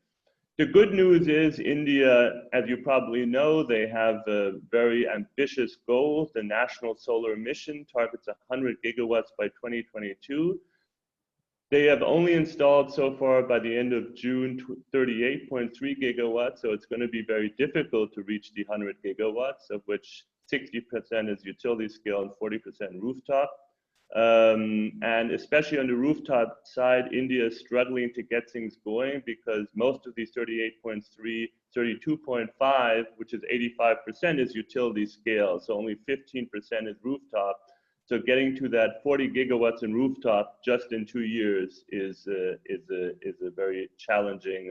The good news is India, as you probably know, they have very ambitious goals. The national solar mission targets 100 gigawatts by 2022. They have only installed so far by the end of June 38.3 gigawatts, so it's going to be very difficult to reach the 100 gigawatts, of which 60% is utility scale and 40% rooftop. And especially on the rooftop side, India is struggling to get things going because most of these 38.3, 32.5, which is 85%, is utility scale. So only 15% is rooftop. So getting to that 40 gigawatts in rooftop just in 2 years is a very challenging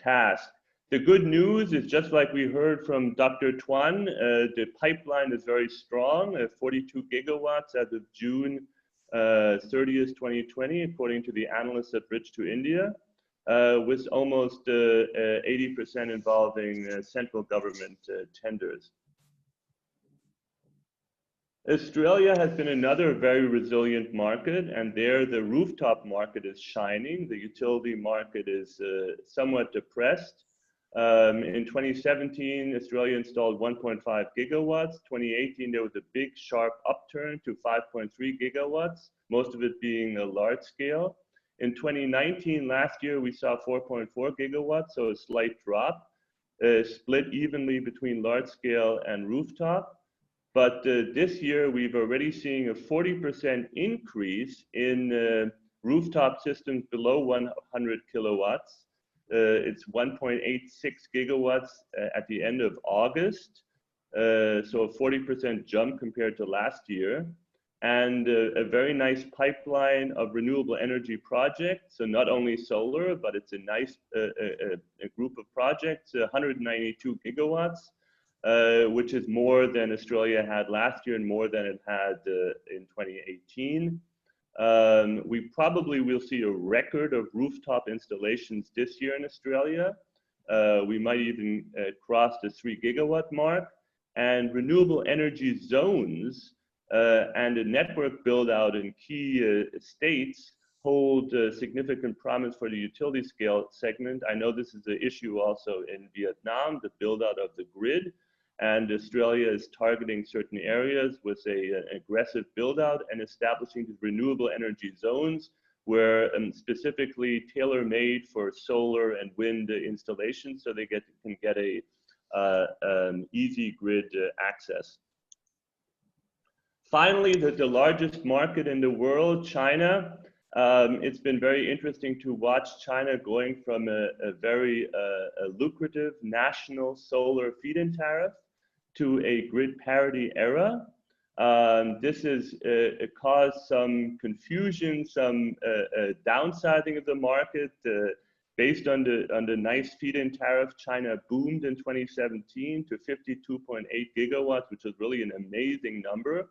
task. The good news is, just like we heard from Dr. Tuan, the pipeline is very strong, 42 gigawatts as of June 30th, 2020, according to the analysts at Bridge to India, with almost 80% involving central government tenders. Australia has been another very resilient market, and there the rooftop market is shining. The utility market is somewhat depressed. In 2017, Australia installed 1.5 gigawatts. 2018, there was a big sharp upturn to 5.3 gigawatts, most of it being a large scale. In 2019, last year, we saw 4.4 gigawatts, so a slight drop, split evenly between large scale and rooftop. But this year, we've already seen a 40% increase in rooftop systems below 100 kilowatts. It's 1.86 gigawatts at the end of August, so a 40% jump compared to last year, and a very nice pipeline of renewable energy projects. So not only solar, but it's a nice a group of projects, 192 gigawatts, which is more than Australia had last year and more than it had in 2018. We probably will see a record of rooftop installations this year in Australia. We might even cross the 3 gigawatt mark, and renewable energy zones and a network build out in key states hold significant promise for the utility scale segment. I know this is an issue also in Vietnam, the build out of the grid, and Australia is targeting certain areas with an aggressive build out and establishing these renewable energy zones where specifically tailor-made for solar and wind installations, so they can get a easy grid access. Finally, the largest market in the world, China. It's been very interesting to watch China going from a very lucrative national solar feed-in tariff to a grid parity era. This has caused some confusion, some downsizing of the market. Based on the nice feed-in tariff, China boomed in 2017 to 52.8 gigawatts, which was really an amazing number.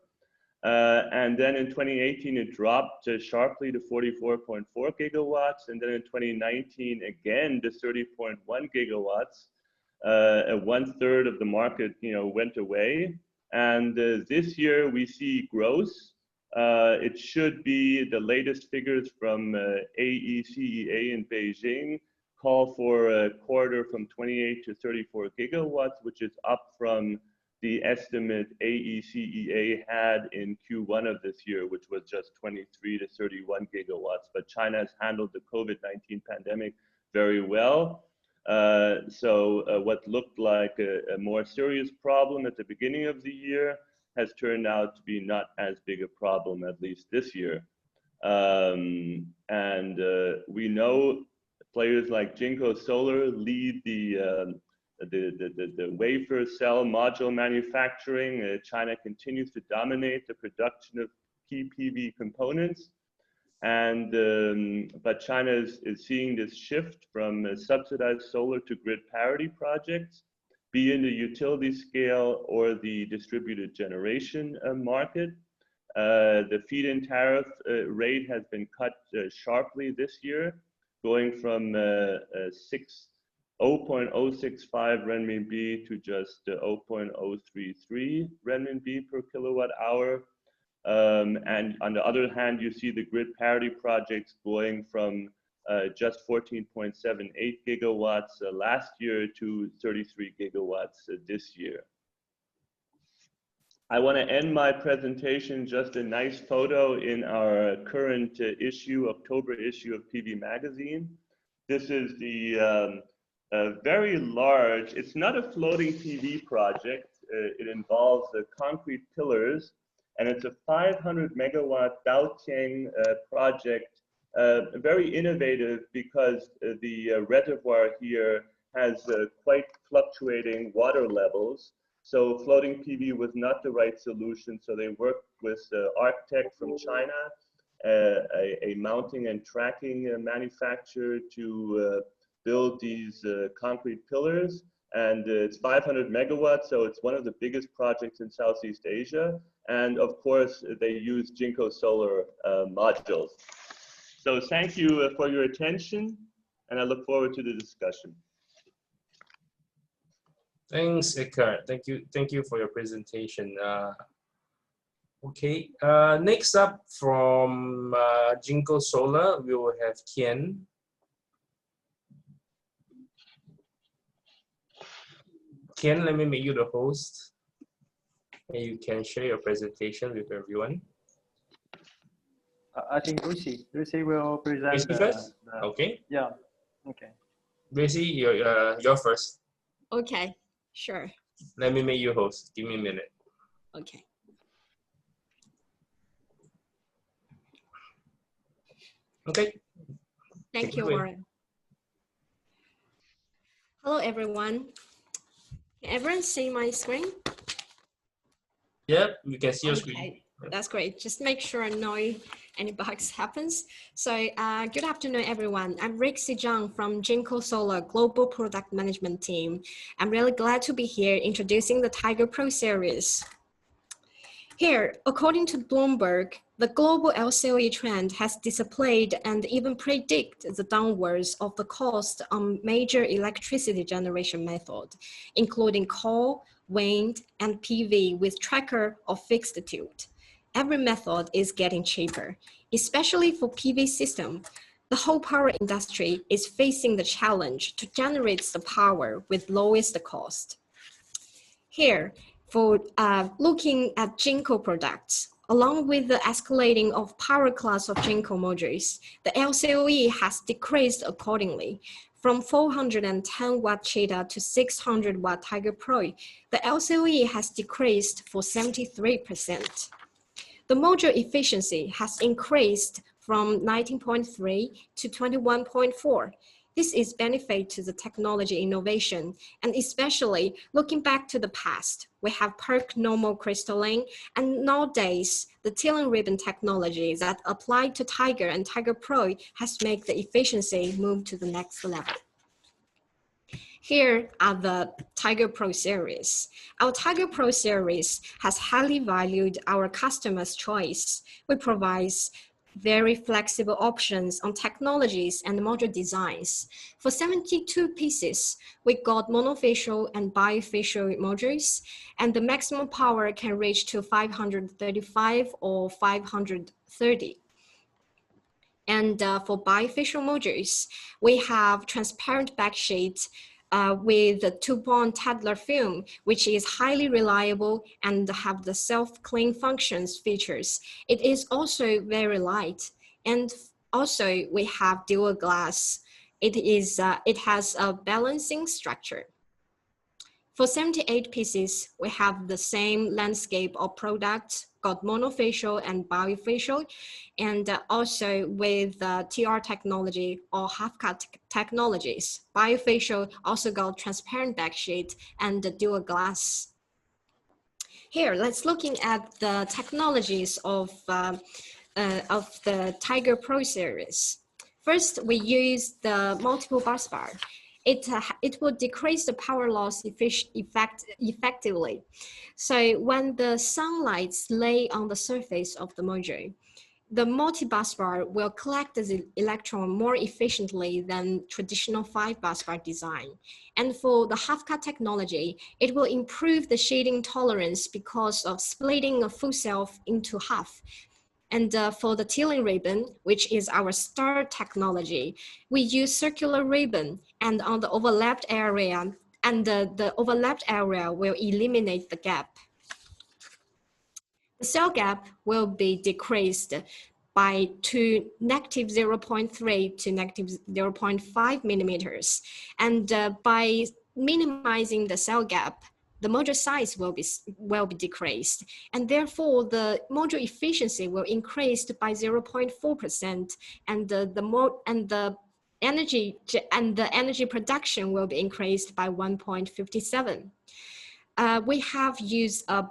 And then in 2018, it dropped sharply to 44.4 gigawatts. And then in 2019, again, to 30.1 gigawatts. 1/3 of the market, went away. And this year we see growth. It should be the latest figures from AECEA in Beijing call for a quarter from 28 to 34 gigawatts, which is up from the estimate AECEA had in Q1 of this year, which was just 23 to 31 gigawatts. But China has handled the COVID-19 pandemic very well. So what looked like a more serious problem at the beginning of the year has turned out to be not as big a problem, at least this year. We know players like JinkoSolar lead the wafer cell module manufacturing. China continues to dominate the production of key PV components. But China is seeing this shift from subsidized solar to grid parity projects, be in the utility scale or the distributed generation market. The feed-in tariff rate has been cut sharply this year, going from 0.065 renminbi to just 0.033 renminbi per kilowatt hour. And on the other hand, you see the grid parity projects going from just 14.78 gigawatts last year to 33 gigawatts this year. I want to end my presentation just a nice photo in our current issue, October issue of PV Magazine. This is the very large, it's not a floating PV project. It involves concrete pillars, and it's a 500 megawatt Daotiang project, very innovative because the reservoir here has quite fluctuating water levels. So floating PV was not the right solution. So they worked with Arctech from China, a mounting and tracking manufacturer, to build these concrete pillars. And it's 500 megawatts, so it's one of the biggest projects in Southeast Asia. And of course, they use JinkoSolar modules. So thank you for your attention, and I look forward to the discussion. Thanks, Eckhart. Thank you for your presentation. Okay, next up from JinkoSolar, we will have Kian. Kian, let me make you the host, and you can share your presentation with everyone. I think Lucy will present. Lucy first? Okay. Yeah. Okay. Lucy, you're first. Okay, sure. Let me make you host. Give me a minute. Okay. Okay. Thank you, Warren. Hello, everyone. Can everyone see my screen? Yep, we can see your screen. Okay, that's great. Just make sure no any bugs happens. So good afternoon, everyone. I'm Rick Sijang from JinkoSolar Global Product Management Team. I'm really glad to be here introducing the Tiger Pro series. Here, according to Bloomberg, the global LCOE trend has displayed and even predict the downwards of the cost on major electricity generation method, including coal, wind, and PV with tracker or fixed tilt. Every method is getting cheaper, especially for PV system. The whole power industry is facing the challenge to generate the power with lowest cost. Here, for looking at Jinko products, along with the escalating of power class of Jinko modules, the LCOE has decreased accordingly. From 410 watt Cheetah to 600 watt Tiger Pro, the LCOE has decreased for 73%. The module efficiency has increased from 19.3 to 21.4. This is benefit to the technology innovation, and especially looking back to the past, we have PERC normal crystalline, and nowadays the Tilling ribbon technology that applied to Tiger and Tiger Pro has made the efficiency move to the next level. Here are the Tiger Pro series. Our Tiger Pro series has highly valued our customers' choice. We provide very flexible options on technologies and module designs. For 72 pieces, we got monofacial and bifacial modules, and the maximum power can reach to 535 or 530. And for bifacial modules, we have transparent backsheets with the 2-bond Tadler film, which is highly reliable and have the self-clean functions features. It is also very light. And also we have dual glass. It has a balancing structure. For 78 pieces, we have the same landscape of products, got monofacial and bifacial, and also with TR technology or half-cut technologies. Bifacial also got transparent backsheet and dual glass. Here, let's looking at the technologies of the Tiger Pro series. First, we use the multiple bus bar. It will decrease the power loss effectively. So when the sunlight lay on the surface of the module, the multi-bus bar will collect the electron more efficiently than traditional 5-bus bar design. And for the half-cut technology, it will improve the shading tolerance because of splitting a full cell into half. And for the Tilling ribbon, which is our star technology, we use circular ribbon, and on the overlapped area, and the overlapped area will eliminate the gap. The cell gap will be decreased by negative 0.3 to negative 0.5 millimeters. And by minimizing the cell gap, the module size will be decreased, and therefore the module efficiency will increase by 0.4%, and the energy production will be increased by 1.57. We have used a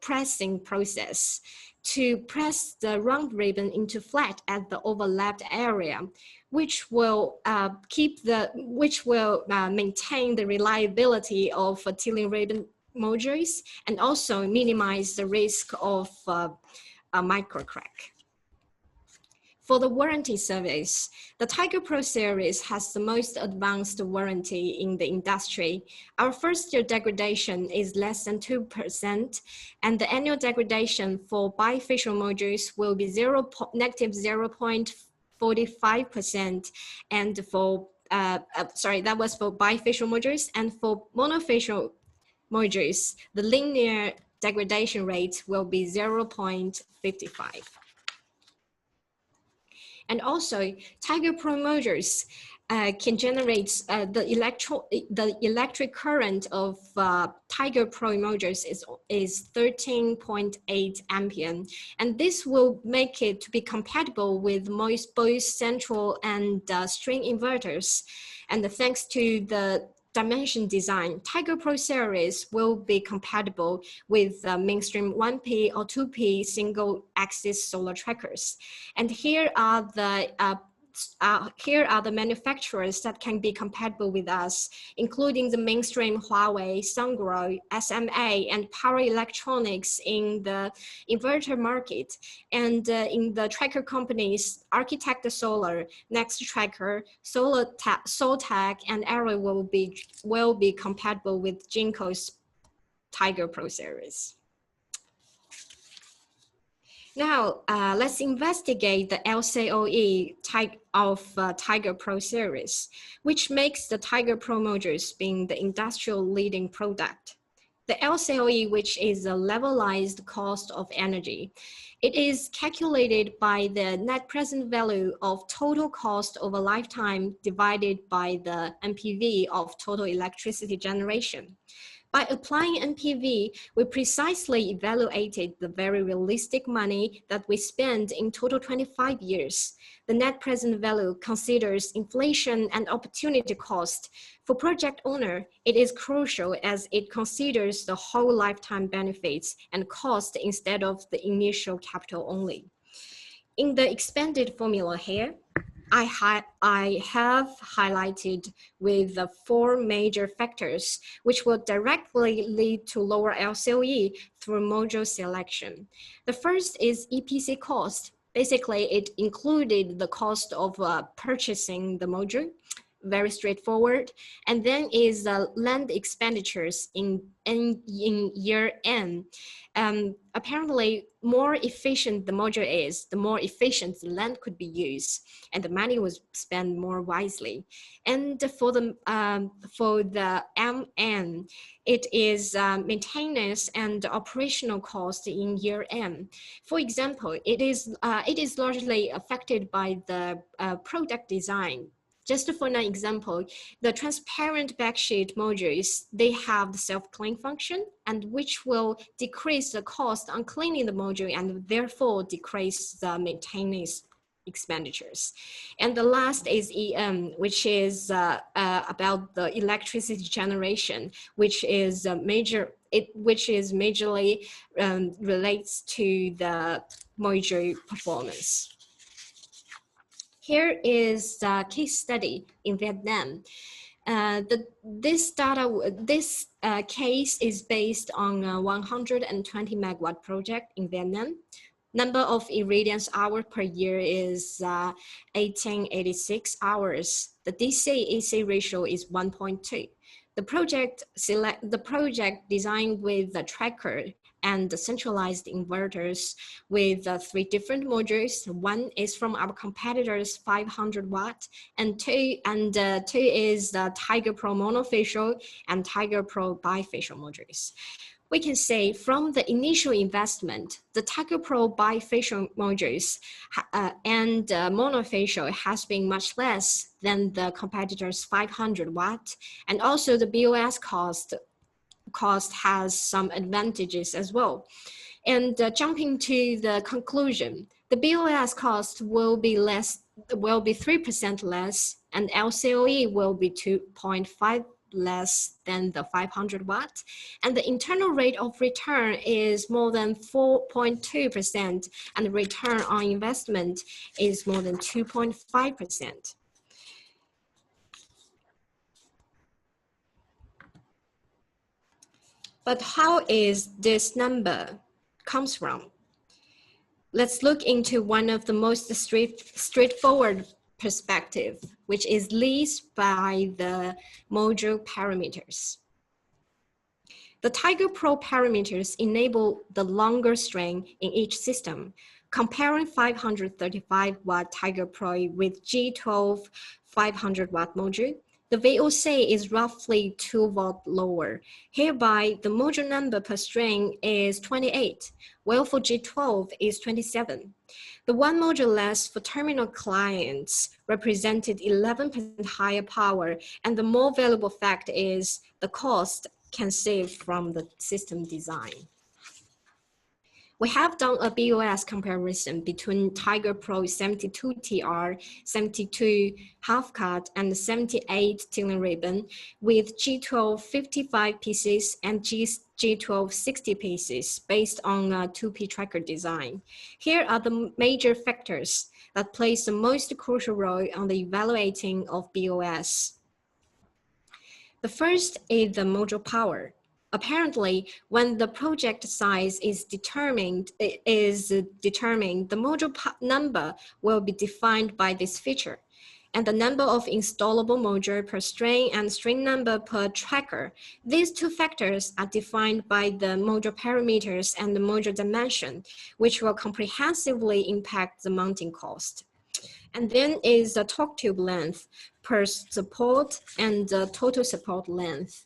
pressing process to press the round ribbon into flat at the overlapped area, which will maintain the reliability of Tilling ribbon modules and also minimize the risk of a microcrack. For the warranty service, the Tiger Pro series has the most advanced warranty in the industry. Our first-year degradation is less than 2%, and the annual degradation for bifacial modules will be negative 0.45%, and for that was for bifacial modules, and for monofacial modules, the linear degradation rate will be 0.55. And also, Tiger Pro modules can generate the electric current of Tiger Pro modules is 13.8 ampere, and this will make it to be compatible with both central and string inverters. And thanks to the dimension design, Tiger Pro series will be compatible with mainstream 1P or 2P single axis solar trackers. And here are the here are the manufacturers that can be compatible with us, including the mainstream Huawei, Sungrow, SMA, and Power Electronics in the inverter market. And in the tracker companies, Untitled Solar, Next Tracker, Soltech, and Array will be compatible with Jinko's Tiger Pro series. Now, let's investigate the LCOE type of Tiger Pro series, which makes the Tiger Pro modules being the industrial leading product. The LCOE, which is a levelized cost of energy, it is calculated by the net present value of total cost over lifetime divided by the NPV of total electricity generation. By applying NPV, we precisely evaluated the very realistic money that we spend in total 25 years. The net present value considers inflation and opportunity cost. For project owner, it is crucial as it considers the whole lifetime benefits and cost instead of the initial capital only. In the expanded formula here, I have highlighted with the 4 major factors which will directly lead to lower LCOE through module selection. The first is EPC cost. Basically, it included the cost of purchasing the module, very straightforward. And then is land expenditures in year N. Apparently, more efficient the module is, the more efficient the land could be used, and the money was spent more wisely. And for the MN, it is maintenance and operational cost in year M. For example, it is largely affected by the product design. Just for an example, the transparent backsheet modules, they have the self-clean function, and which will decrease the cost on cleaning the module and therefore decrease the maintenance expenditures. And the last is EM, which is about the electricity generation, which is majorly relates to the module performance. Here is the case study in Vietnam. This case is based on a 120 megawatt project in Vietnam. Number of irradiance hours per year is 1886 hours. The DC-AC ratio is 1.2. The project designed with the tracker and the centralized inverters with 3 different modules. 1 is from our competitors, 500 watt, and 2 is the Tiger Pro monofacial and Tiger Pro bifacial modules. We can say from the initial investment, the Tiger Pro bifacial modules and monofacial has been much less than the competitors' 500 watt, and also the BOS cost has some advantages as well. And jumping to the conclusion, the BOS cost will be 3% less, and LCOE will be 2.5 less than the 500 watt, and the internal rate of return is more than 4.2%, and the return on investment is more than 2.5%. But how is this number comes from? Let's look into one of the most straightforward perspective, which is leased by the module parameters. The Tiger Pro parameters enable the longer string in each system. Comparing 535 watt Tiger Pro with G12 500 watt module, the VOC is roughly 2 volt lower. Hereby, the module number per string is 28, while for G12 is 27. The 1 module less for terminal clients represented 11% higher power, and the more valuable fact is the cost can save from the system design. We have done a BOS comparison between Tiger Pro 72TR, 72 half cut, and 78 thin ribbon with G12 55 pieces and G12 60 pieces based on a 2P tracker design. Here are the major factors that plays the most crucial role on the evaluating of BOS. The first is the module power. Apparently, when the project size is determined, the module number will be defined by this feature, and the number of installable module per string and string number per tracker. These two factors are defined by the module parameters and the module dimension, which will comprehensively impact the mounting cost. And then is the torque tube length per support and the total support length.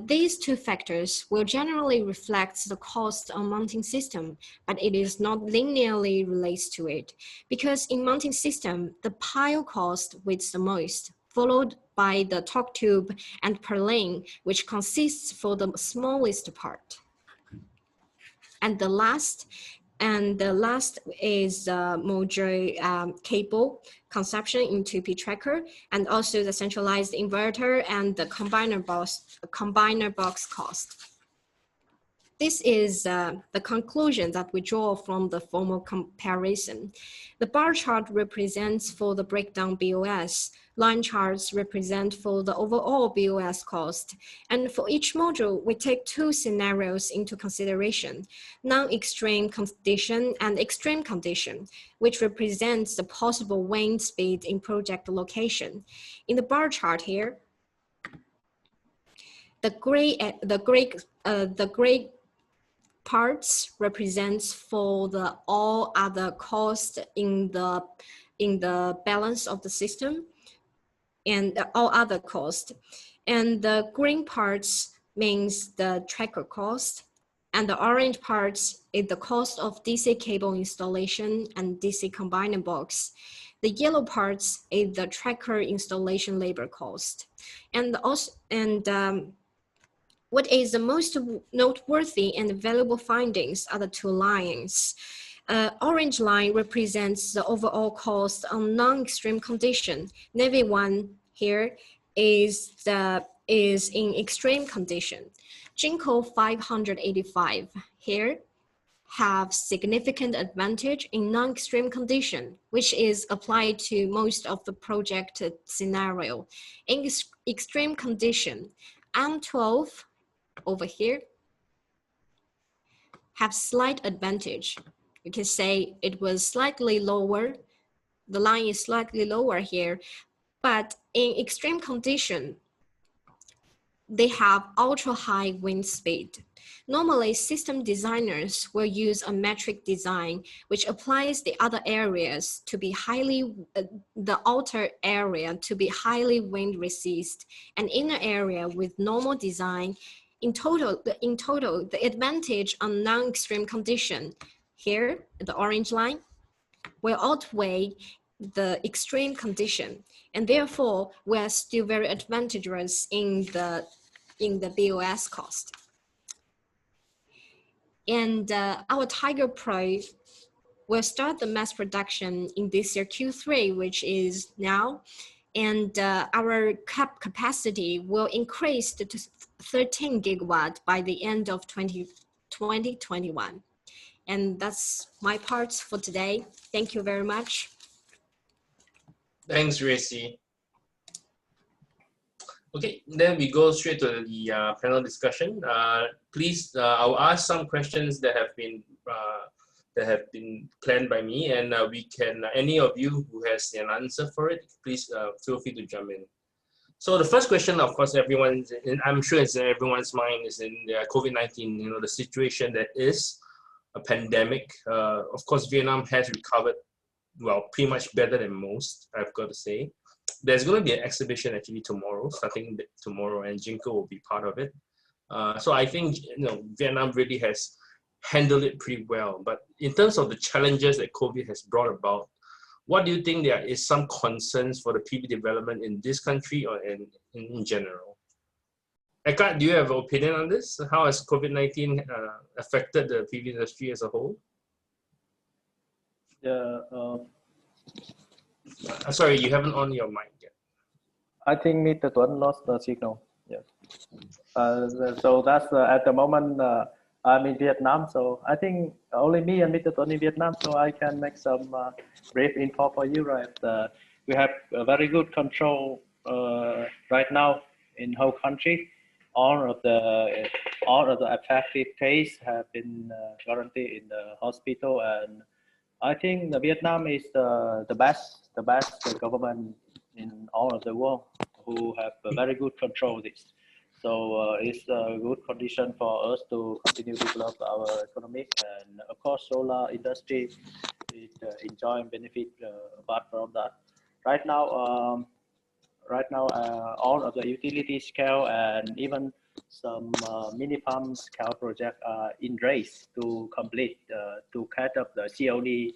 These two factors will generally reflect the cost on mounting system, but it is not linearly related to it, because in mounting system, the pile cost weighs the most, followed by the torque tube and purlin, which consists for the smallest part. And the last is module cable consumption in 2P tracker, and also the centralized inverter and the combiner box cost. This is the conclusion that we draw from the formal comparison. The bar chart represents for the breakdown BOS. Line charts represent for the overall BOS cost. And for each module, we take two scenarios into consideration: non-extreme condition and extreme condition, which represents the possible wind speed in project location. In the bar chart here, the gray parts represents for the all other cost in the balance of the system and all other cost. And the green parts means the tracker cost, and the orange parts is the cost of DC cable installation and DC combiner box. The yellow parts is the tracker installation labor cost. And also, what is the most noteworthy and valuable findings are the two lines. Orange line represents the overall cost on non-extreme condition. Navy one here is in extreme condition. Jinko 585 here have significant advantage in non-extreme condition, which is applied to most of the project scenario. In extreme condition, M12 over here have slight advantage. You can say it was slightly lower. The line is slightly lower here, but in extreme condition, they have ultra high wind speed. Normally, system designers will use a metric design, which applies the other areas to be the outer area to be highly wind resist, and inner area with normal design. In total, the advantage on non-extreme condition here, the orange line, will outweigh the extreme condition, and therefore we are still very advantageous in the BOS cost. And our Tiger Pro will start the mass production in this year Q3, which is now, and our capacity will increase to 13 gigawatt by the end of 2021. And that's my parts for today. Thank you very much. Thanks, Gracie. Okay, then we go straight to the panel discussion. Please, I'll ask some questions that have been planned by me, and we can, any of you who has an answer for it, please feel free to jump in. So the first question, of course, I'm sure it's in everyone's mind, is in the COVID-19, you know, the situation that is a pandemic. Of course, Vietnam has recovered, well, pretty much better than most, I've got to say. There's going to be an exhibition actually tomorrow, starting tomorrow, and Jinko will be part of it. So I think, you know, Vietnam really has handled it pretty well. But in terms of the challenges that COVID has brought about, what do you think there is some concerns for the PV development in this country or in general? Eckhart, do you have an opinion on this? How has COVID-19 affected the PV industry as a whole? Yeah, Sorry, you haven't on your mic yet. I think Mr. Tuấn lost the signal. Yes. So that's at the moment I'm in Vietnam. So I think only me and Mr. Tuấn in Vietnam. So I can make some brief info for you. Right. We have a very good control right now in whole country. All of the affected case have been guaranteed in the hospital, and I think the Vietnam is the best government in all of the world who have a very good control of this. So it's a good condition for us to continue to develop our economy, and of course, solar industry is enjoying benefit apart from that. Right now, all of the utility scale and even some mini farm scale projects are in race to complete to catch up the COD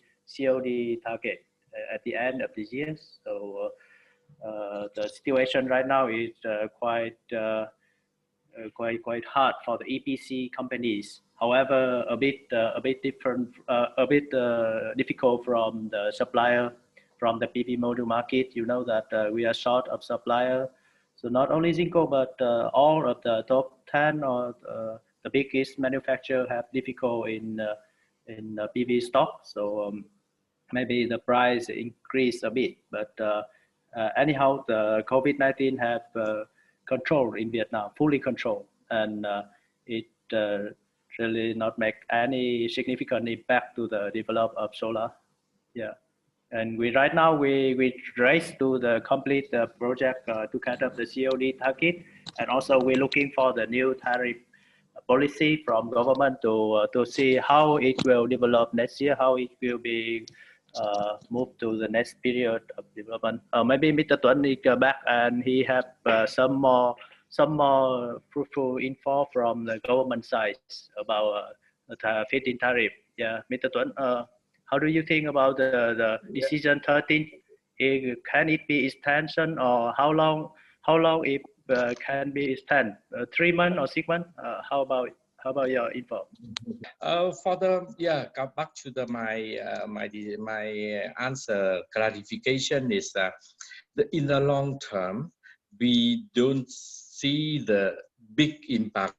target at the end of this year. So the situation right now is quite hard for the EPC companies. However, a bit different, difficult from the supplier, from the PV module market. You know that we are short of supplier. So not only Jinko, but all of the top 10 or the biggest manufacturer have difficult in PV stock. So maybe the price increase a bit, but anyhow, the COVID-19 have control in Vietnam, fully controlled, and it really not make any significant impact to the development of solar. Yeah, and right now we race to the complete project to catch up the COD target, and also we're looking for the new tariff policy from government to see how it will develop next year, how it will be move to the next period of development. Maybe Mr. Tuấn is back and he have some more fruitful info from the government side about the feed-in tariff. Yeah, Mr. Tuấn, how do you think about the decision 13? Can it be extension, or how long it can be extended? 3 months or 6 months? How about your info? For the come back to my answer clarification is that in the long term we don't see the big impact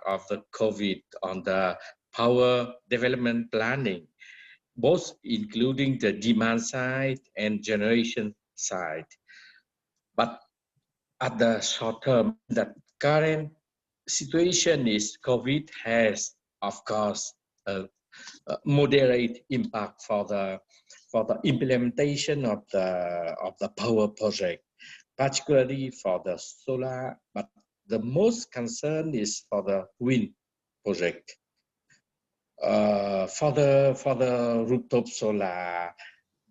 of the COVID on the power development planning, both including the demand side and generation side. But at the short term, the current situation is COVID has, of course, a moderate impact for the implementation of the power project, particularly for the solar. But the most concern is for the wind project. For the rooftop solar,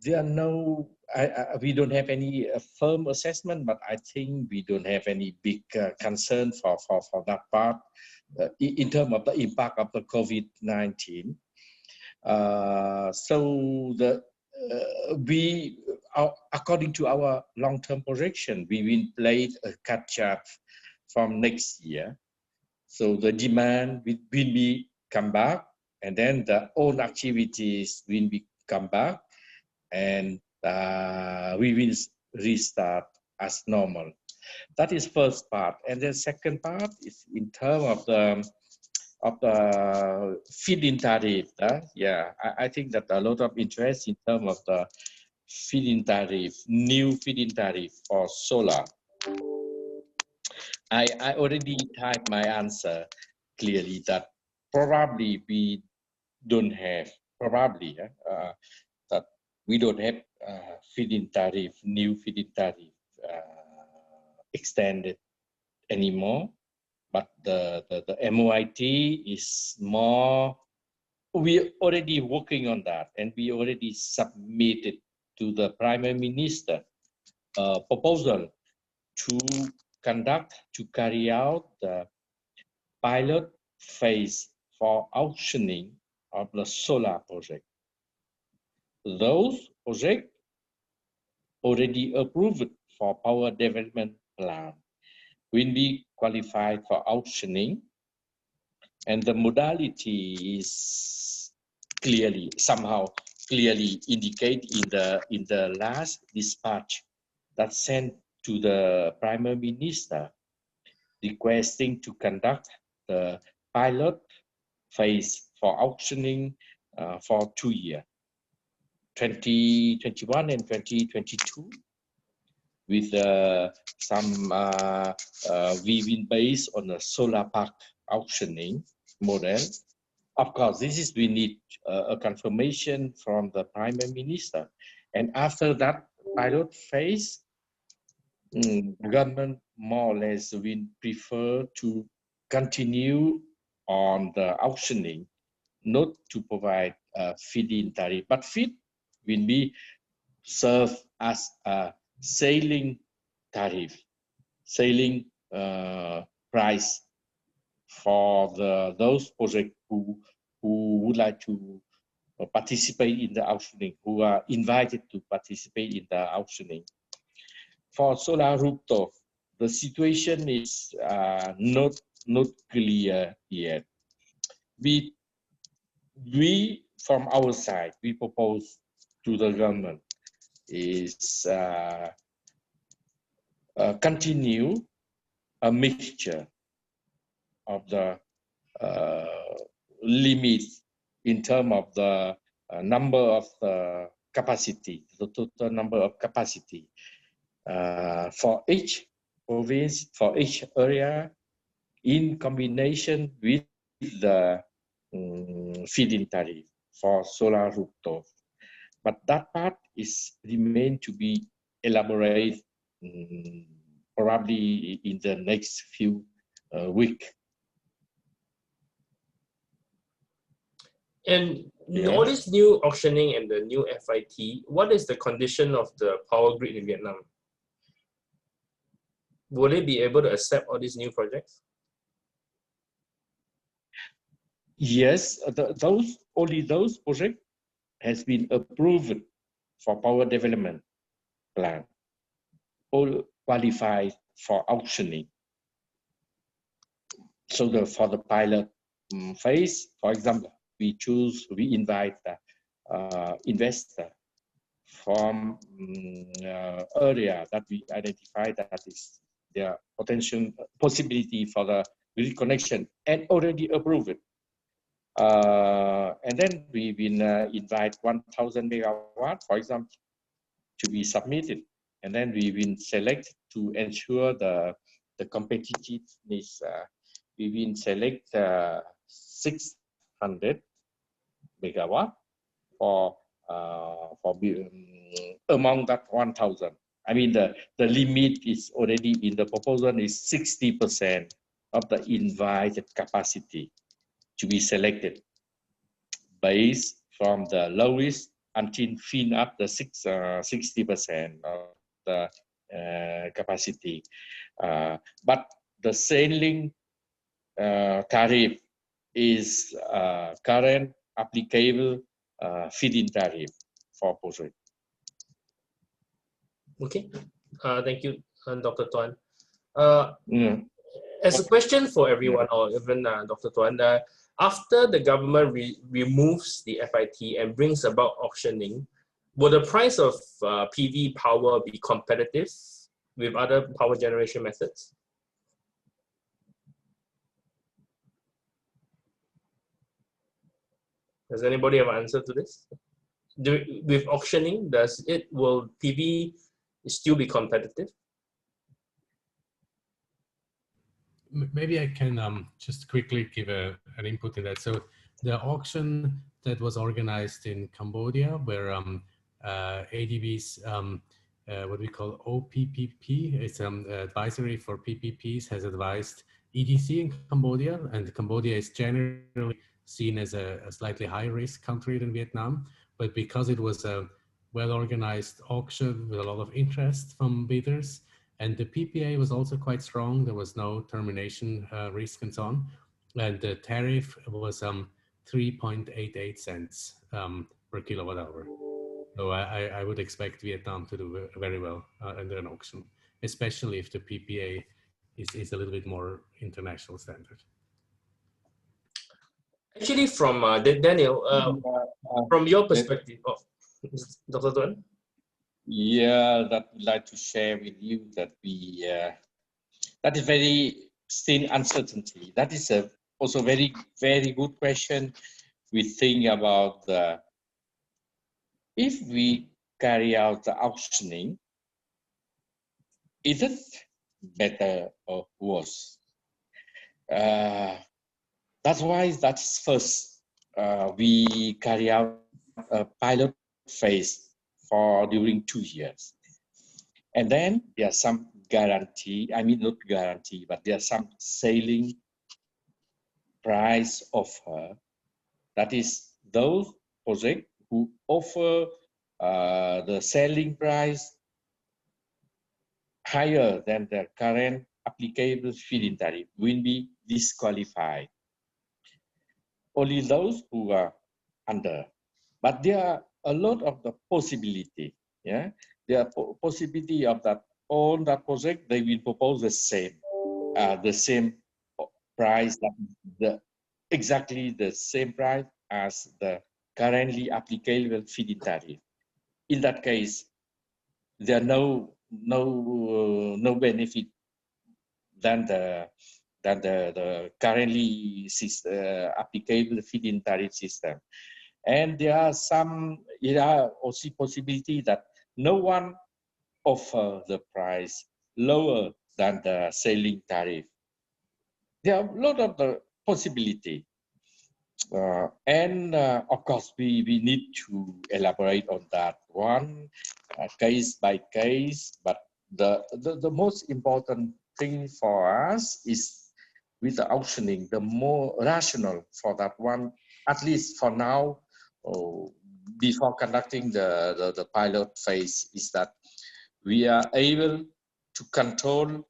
there are no. We don't have any firm assessment, but I think we don't have any big concern for that part in terms of the impact of the COVID-19. So according to our long-term projection, we will play a catch-up from next year. So the demand will be come back, and then the own activities will be come back, and we will restart as normal. That is first part, and the second part is in terms of the feed-in tariff. I think that a lot of interest in terms of the feed-in tariff, new feed-in tariff for solar. I already typed my answer clearly that probably we don't have that we don't have feed-in tariff, new feed-in tariff extended anymore. But the MOIT is more, we're already working on that, and we already submitted to the Prime Minister a proposal to carry out the pilot phase for auctioning of the solar project. Those projects already approved for power development plan. will be qualified for auctioning, and the modality is somehow clearly indicated in the last dispatch that sent to the Prime Minister, requesting to conduct the pilot phase for auctioning for 2 years, 2021 and 2022, with some we based on a solar park auctioning model. Of course, we need a confirmation from the Prime Minister. And after that pilot phase, the government more or less will prefer to continue on the auctioning, not to provide a feed-in tariff, but feed will be served as a sailing tariff, sailing price for those projects who would like to participate in the auctioning, who are invited to participate in the auctioning. For solar rooftop, the situation is not clear yet. We from our side, we propose to the government is continue a mixture of the limits in terms of the number of the capacity, the total number of capacity for each province, for each area, in combination with the feed-in tariff for solar rooftop. But that part is remain to be elaborated probably in the next few weeks. And all this new auctioning and the new FIT, what is the condition of the power grid in Vietnam? Will it be able to accept all these new projects? Yes, only those projects has been approved for power development plan, all qualified for auctioning. So for the pilot phase, for example, we invite the investor from area that we identify that is their potential possibility for the grid connection and already approved. And then we will invite 1,000 megawatt, for example, to be submitted. And then we will select to ensure the competitiveness. We will select 600 megawatt for among that 1,000. I mean, the limit is already in the proposal is 60% of the invited capacity to be selected based from the lowest until fin up the 60% of the capacity. But the sailing tariff is current applicable feed-in tariff for project. Okay, thank you, Dr. Tuan. As a question for everyone, or even Dr. Tuan, after the government removes the FIT and brings about auctioning, will the price of PV power be competitive with other power generation methods? Does anybody have an answer to this? With auctioning, will PV still be competitive? Maybe I can just quickly give an input in that. So the auction that was organized in Cambodia, where ADB's what we call OPPP, it's advisory for PPPs, has advised EDC in Cambodia, and Cambodia is generally seen as a slightly higher risk country than Vietnam, but because it was a well-organized auction with a lot of interest from bidders, and the PPA was also quite strong. There was no termination risk and so on. And the tariff was 3.88 cents per kilowatt hour. So I would expect Vietnam to do very well under an auction, especially if the PPA is a little bit more international standard. Actually, from Daniel, from your perspective, Dr. Tuan? Yeah, that would like to share with you that we that is very still uncertainty. That is a also very good question. We think about if we carry out the auctioning, is it better or worse? That's why that's first we carry out a pilot phase for during 2 years. And then there's some guarantee, I mean not guarantee, but there's some selling price offer. That is those projects who offer the selling price higher than the current applicable feed-in tariff will be disqualified. Only those who are under. But there are a lot of the possibility. Yeah, there are possibility of that on that project they will propose the same price, exactly the same price as the currently applicable feed-in tariff. In that case, there are no benefit than the currently applicable feed-in tariff system. And there are also possibility that no one offer the price lower than the selling tariff. There are a lot of the possibility. And of course, we need to elaborate on that one case by case. But the most important thing for us is with the auctioning, the more rational for that one, at least for now, before conducting the pilot phase, is that we are able to control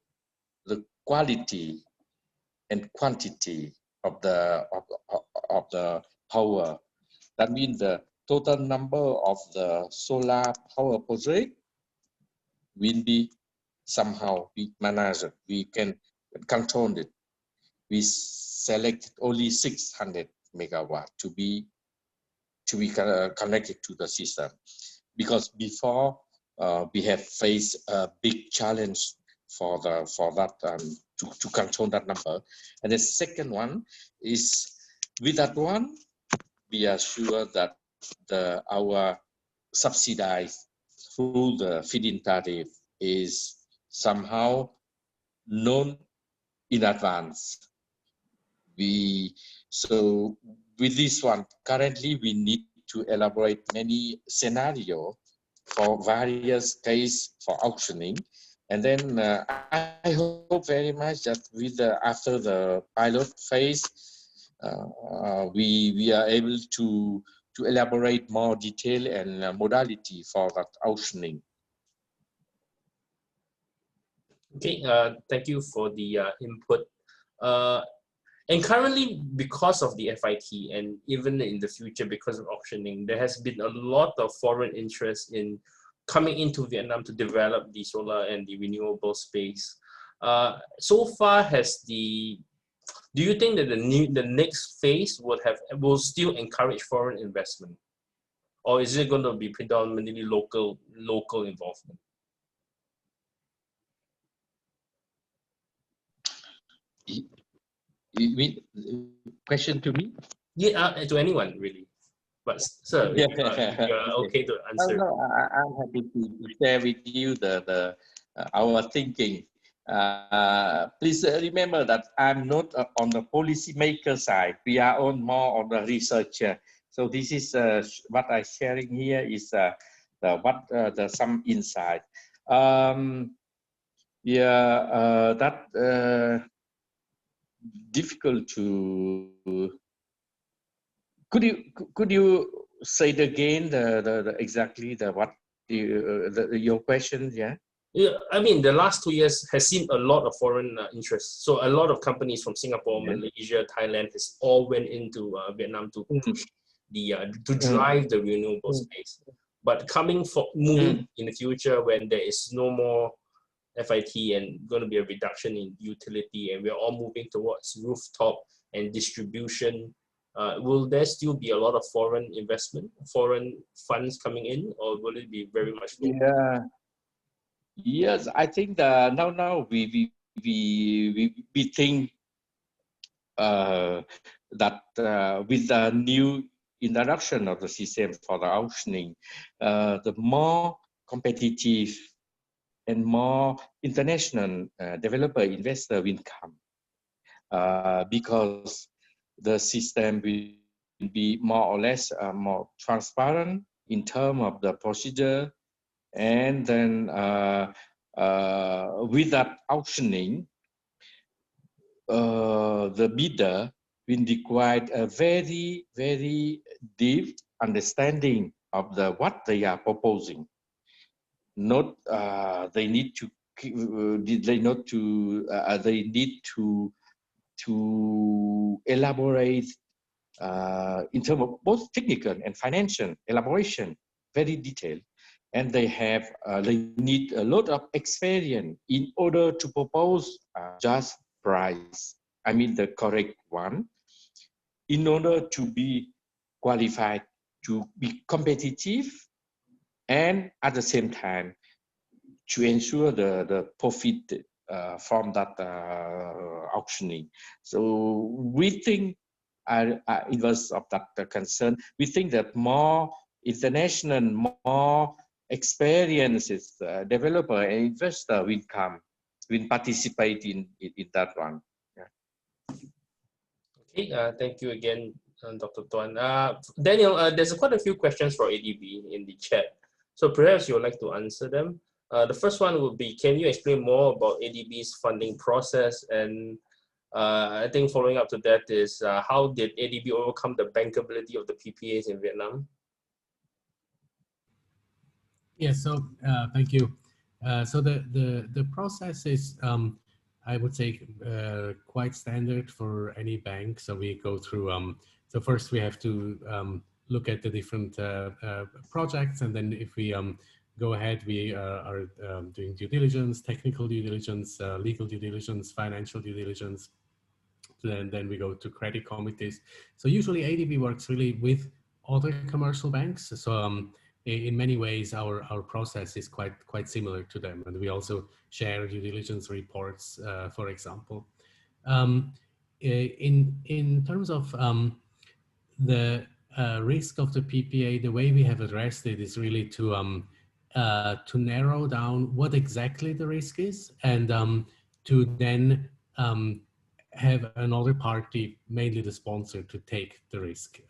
the quality and quantity of the power. That means the total number of the solar power project will be somehow managed. We can control it. We select only 600 megawatt to be connected to the system, because before we have faced a big challenge for that to control that number. And the second one is, with that one, we are sure that our subsidized through the feed-in tariff is somehow known in advance. So with this one, currently we need to elaborate many scenarios for various cases for auctioning. And then I hope very much that after the pilot phase, we are able to elaborate more detail and modality for that auctioning. Okay, thank you for the input. And currently, because of the FIT, and even in the future because of auctioning, there has been a lot of foreign interest in coming into Vietnam to develop the solar and the renewable space. So far, do you think that the next phase will still encourage foreign investment, or is it going to be predominantly local involvement? You mean question to me? Yeah, to anyone really. But sir, yeah. if you're okay to answer. No, I'm happy to share with you our thinking. Please remember that I'm not on the policymaker side. We are more on the researcher. So this is what I'm sharing here is some insight. Difficult to. Could you say it again? Your question? Yeah. Yeah, I mean, the last 2 years has seen a lot of foreign interest. So a lot of companies from Singapore, Malaysia, Thailand has all went into Vietnam to push to drive the renewable space. But moving in the future, when there is no more FIT and going to be a reduction in utility, and we're all moving towards rooftop and distribution. Will there still be a lot of foreign investment, foreign funds coming in, or will it be very much local? Yeah. Yes, I think now we think that with the new introduction of the system for the auctioning, the more competitive and more international developer investor will come, because the system will be more or less more transparent in terms of the procedure, and then with that auctioning, the bidder will require a very deep understanding of what they are proposing. Not they need to elaborate in terms of both technical and financial elaboration, very detailed, and they need a lot of experience in order to propose just price. I mean the correct one, in order to be qualified to be competitive, and at the same time to ensure the profit from that auctioning. So we think, it was of that concern, we think that more international, more experienced developer and investor will participate in that one. Yeah. Okay, thank you again, Dr. Tuan. Daniel, there's quite a few questions for ADB in the chat, so perhaps you would like to answer them. The first one would be, can you explain more about ADB's funding process? And I think following up to that is, how did ADB overcome the bankability of the PPAs in Vietnam? Yeah, so thank you. So the process is, I would say, quite standard for any bank. So we go through, so first we have to look at the different projects, and then if we go ahead, we are doing due diligence, technical due diligence, legal due diligence, financial due diligence. Then we go to credit committees. So usually ADB works really with other commercial banks. So in many ways, our process is quite similar to them, and we also share due diligence reports, for example. In terms of the risk of the PPA, the way we have addressed it is really to narrow down what exactly the risk is, and to then have another party, mainly the sponsor, to take the risk.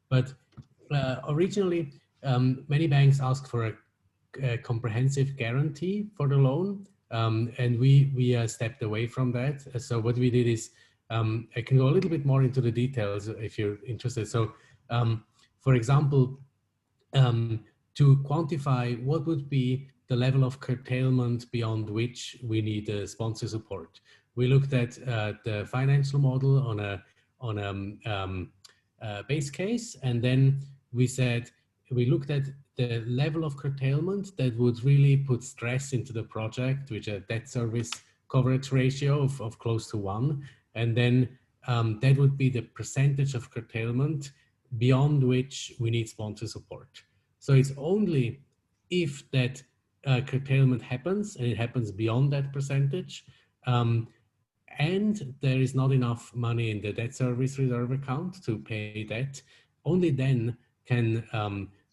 But originally, many banks ask for a comprehensive guarantee for the loan, and we stepped away from that. So what we did is, I can go a little bit more into the details if you're interested. So for example, to quantify what would be the level of curtailment beyond which we need sponsor support, we looked at the financial model on a base case, and then we looked at the level of curtailment that would really put stress into the project, which a debt service coverage ratio of close to 1, and then that would be the percentage of curtailment beyond which we need sponsor support. So it's only if that curtailment happens, and it happens beyond that percentage, and there is not enough money in the debt service reserve account to pay debt, only then can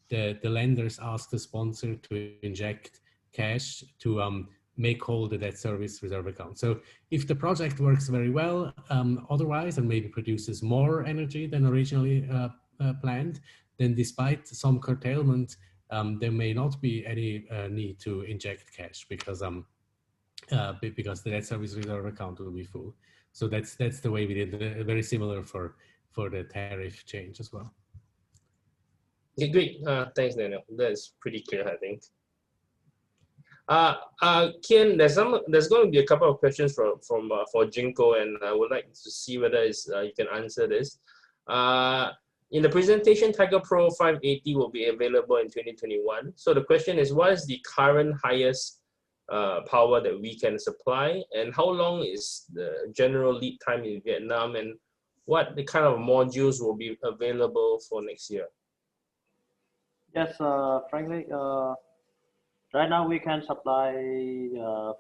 the lenders ask the sponsor to inject cash to make whole the debt service reserve account. So if the project works very well otherwise, and maybe produces more energy than originally planned, then despite some curtailment, there may not be any need to inject cash, because the debt service reserve account will be full. So that's the way we did it. Very similar for the tariff change as well. Okay, great. Thanks, Daniel. That's pretty clear, I think. Kian, there's going to be a couple of questions for Jinko, and I would like to see whether you can answer this. In the presentation, Tiger Pro 580 will be available in 2021. So the question is, what is the current highest power that we can supply, and how long is the general lead time in Vietnam, and what the kind of modules will be available for next year? Yes, frankly, right now we can supply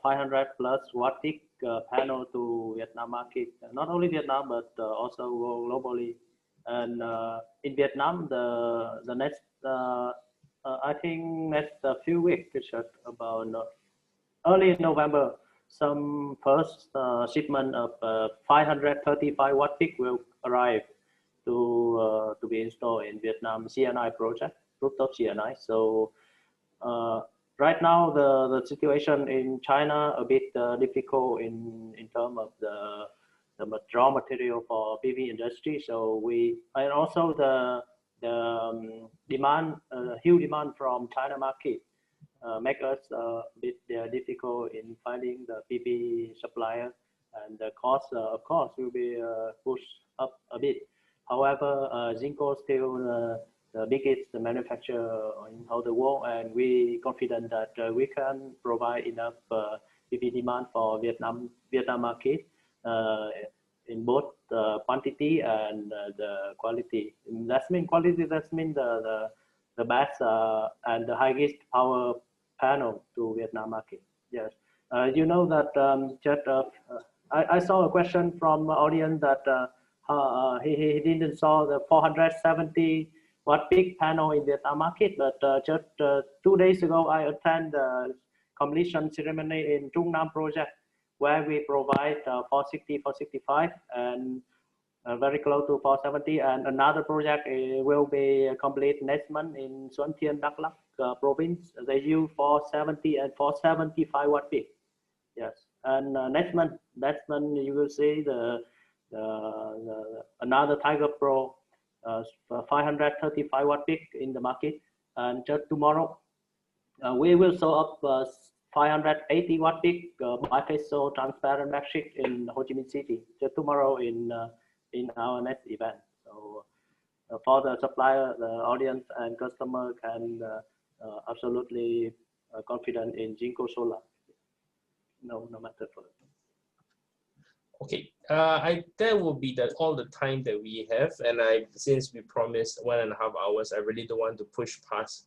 500 plus watt peak panel to Vietnam market, not only Vietnam but also globally. And in Vietnam, the next I think next few weeks, about early November, some first shipment of 535 watt peak will arrive to be installed in Vietnam CNI project, rooftop CNI. So right now the situation in China a bit difficult in terms of the raw material for PV industry. So and also the demand, huge demand from China market make us a bit difficult in finding the PV supplier, and the cost of course will be pushed up a bit. However, Jinko still the biggest manufacturer in all the world, and we confident that we can provide enough PV demand for Vietnam market in both quantity and the quality. That means quality. That means the best and the highest power panel to Vietnam market. Yes, you know that I saw a question from audience that he didn't saw the 470 watt peak panel in Vietnam market, but just 2 days ago I attended the completion ceremony in Trung Nam project, where we provide 460, 465, and very close to 470, and another project will be complete next month in Xuân Thiên, Đắk Lắk province. They use 470 and 475 watt peak. Yes, and next month you will see the another Tiger Pro 535 watt peak in the market, and just tomorrow we will show up 580 watt peak bifacial transparent backsheet in Ho Chi Minh City just tomorrow in our next event. So for the supplier, the audience and customer can absolutely confident in JinkoSolar. No matter for it. Okay, that will be all the time that we have, and since we promised 1.5 hours, I really don't want to push past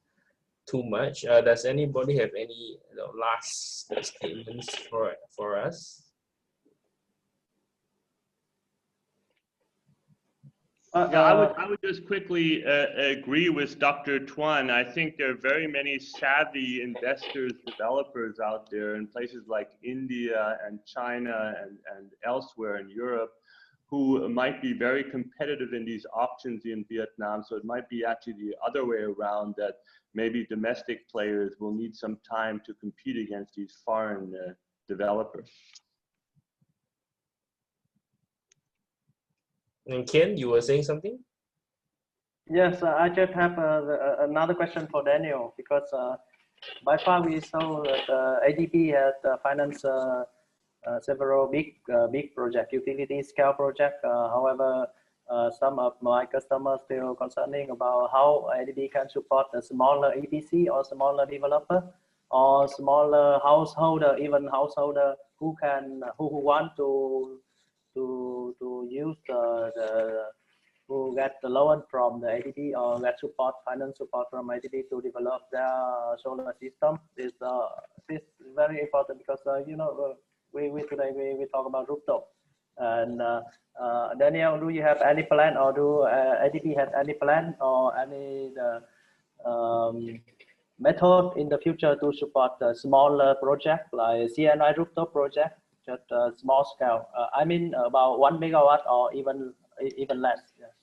too much. Does anybody have any last statements for us? Yeah, I would just quickly agree with Dr. Tuan. I think there are very many savvy investors, developers out there in places like India and China and elsewhere in Europe who might be very competitive in these auctions in Vietnam. So it might be actually the other way around, that maybe domestic players will need some time to compete against these foreign developers. And Ken, you were saying something? Yes, I just have another question for Daniel, because by far we saw that ADB has financed several big project, utility scale project. However, some of my customers still concerning about how ADB can support a smaller EPC or smaller developer or smaller householder, even householder who want to use who get the loan from the ADB or get finance support from ADB to develop their solar system. This is very important, because you know today we talk about rooftop. And Daniel, do you have any plan, or do ADB have any plan or any method in the future to support a smaller project like CNI rooftop project? Just small scale. I mean about 1 megawatt or even less. Yes.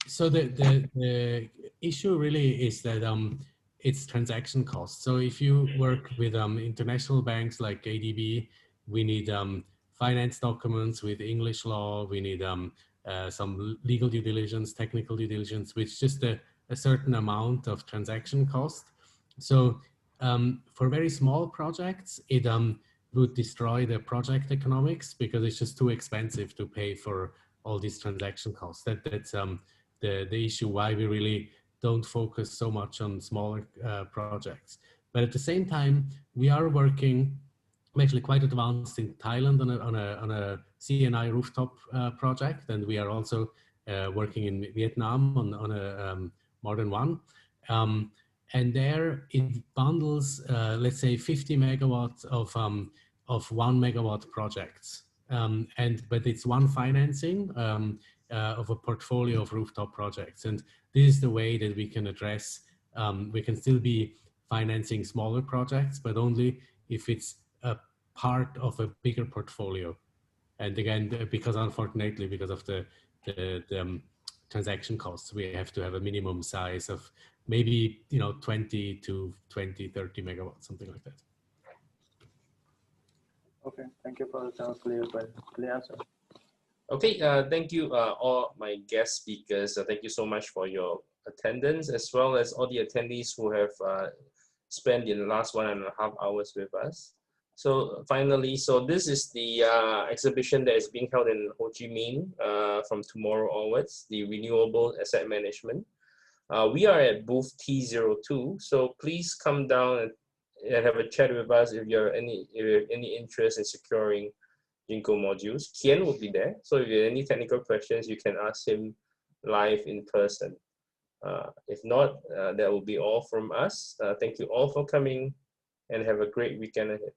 So the issue really is that it's transaction costs. So if you work with international banks like ADB, we need finance documents with English law. We need some legal due diligence, technical due diligence, which just a certain amount of transaction cost. So for very small projects, it would destroy the project economics, because it's just too expensive to pay for all these transaction costs. That's the issue why we really don't focus so much on smaller projects. But at the same time, we are working, I'm actually quite advanced in Thailand on a CNI rooftop project, and we are also working in Vietnam on a more than one. And there it bundles, let's say 50 megawatts of 1 megawatt projects. But it's one financing of a portfolio of rooftop projects. And this is the way that we can address, we can still be financing smaller projects, but only if it's a part of a bigger portfolio. And again, because unfortunately, because of the transaction costs, we have to have a minimum size of maybe 20 to 30 megawatts, something like that. Okay, thank you for the clear answer. Okay, thank you all my guest speakers. Thank you so much for your attendance, as well as all the attendees who have spent the last 1.5 hours with us. So finally, so this is the exhibition that is being held in Ho Chi Minh from tomorrow onwards, the Renewable Asset Management. We are at booth T02, so please come down and have a chat with us if you have any interest in securing Jinko modules. Kian will be there, so if you have any technical questions, you can ask him live in person. If not, that will be all from us. Thank you all for coming, and have a great weekend ahead.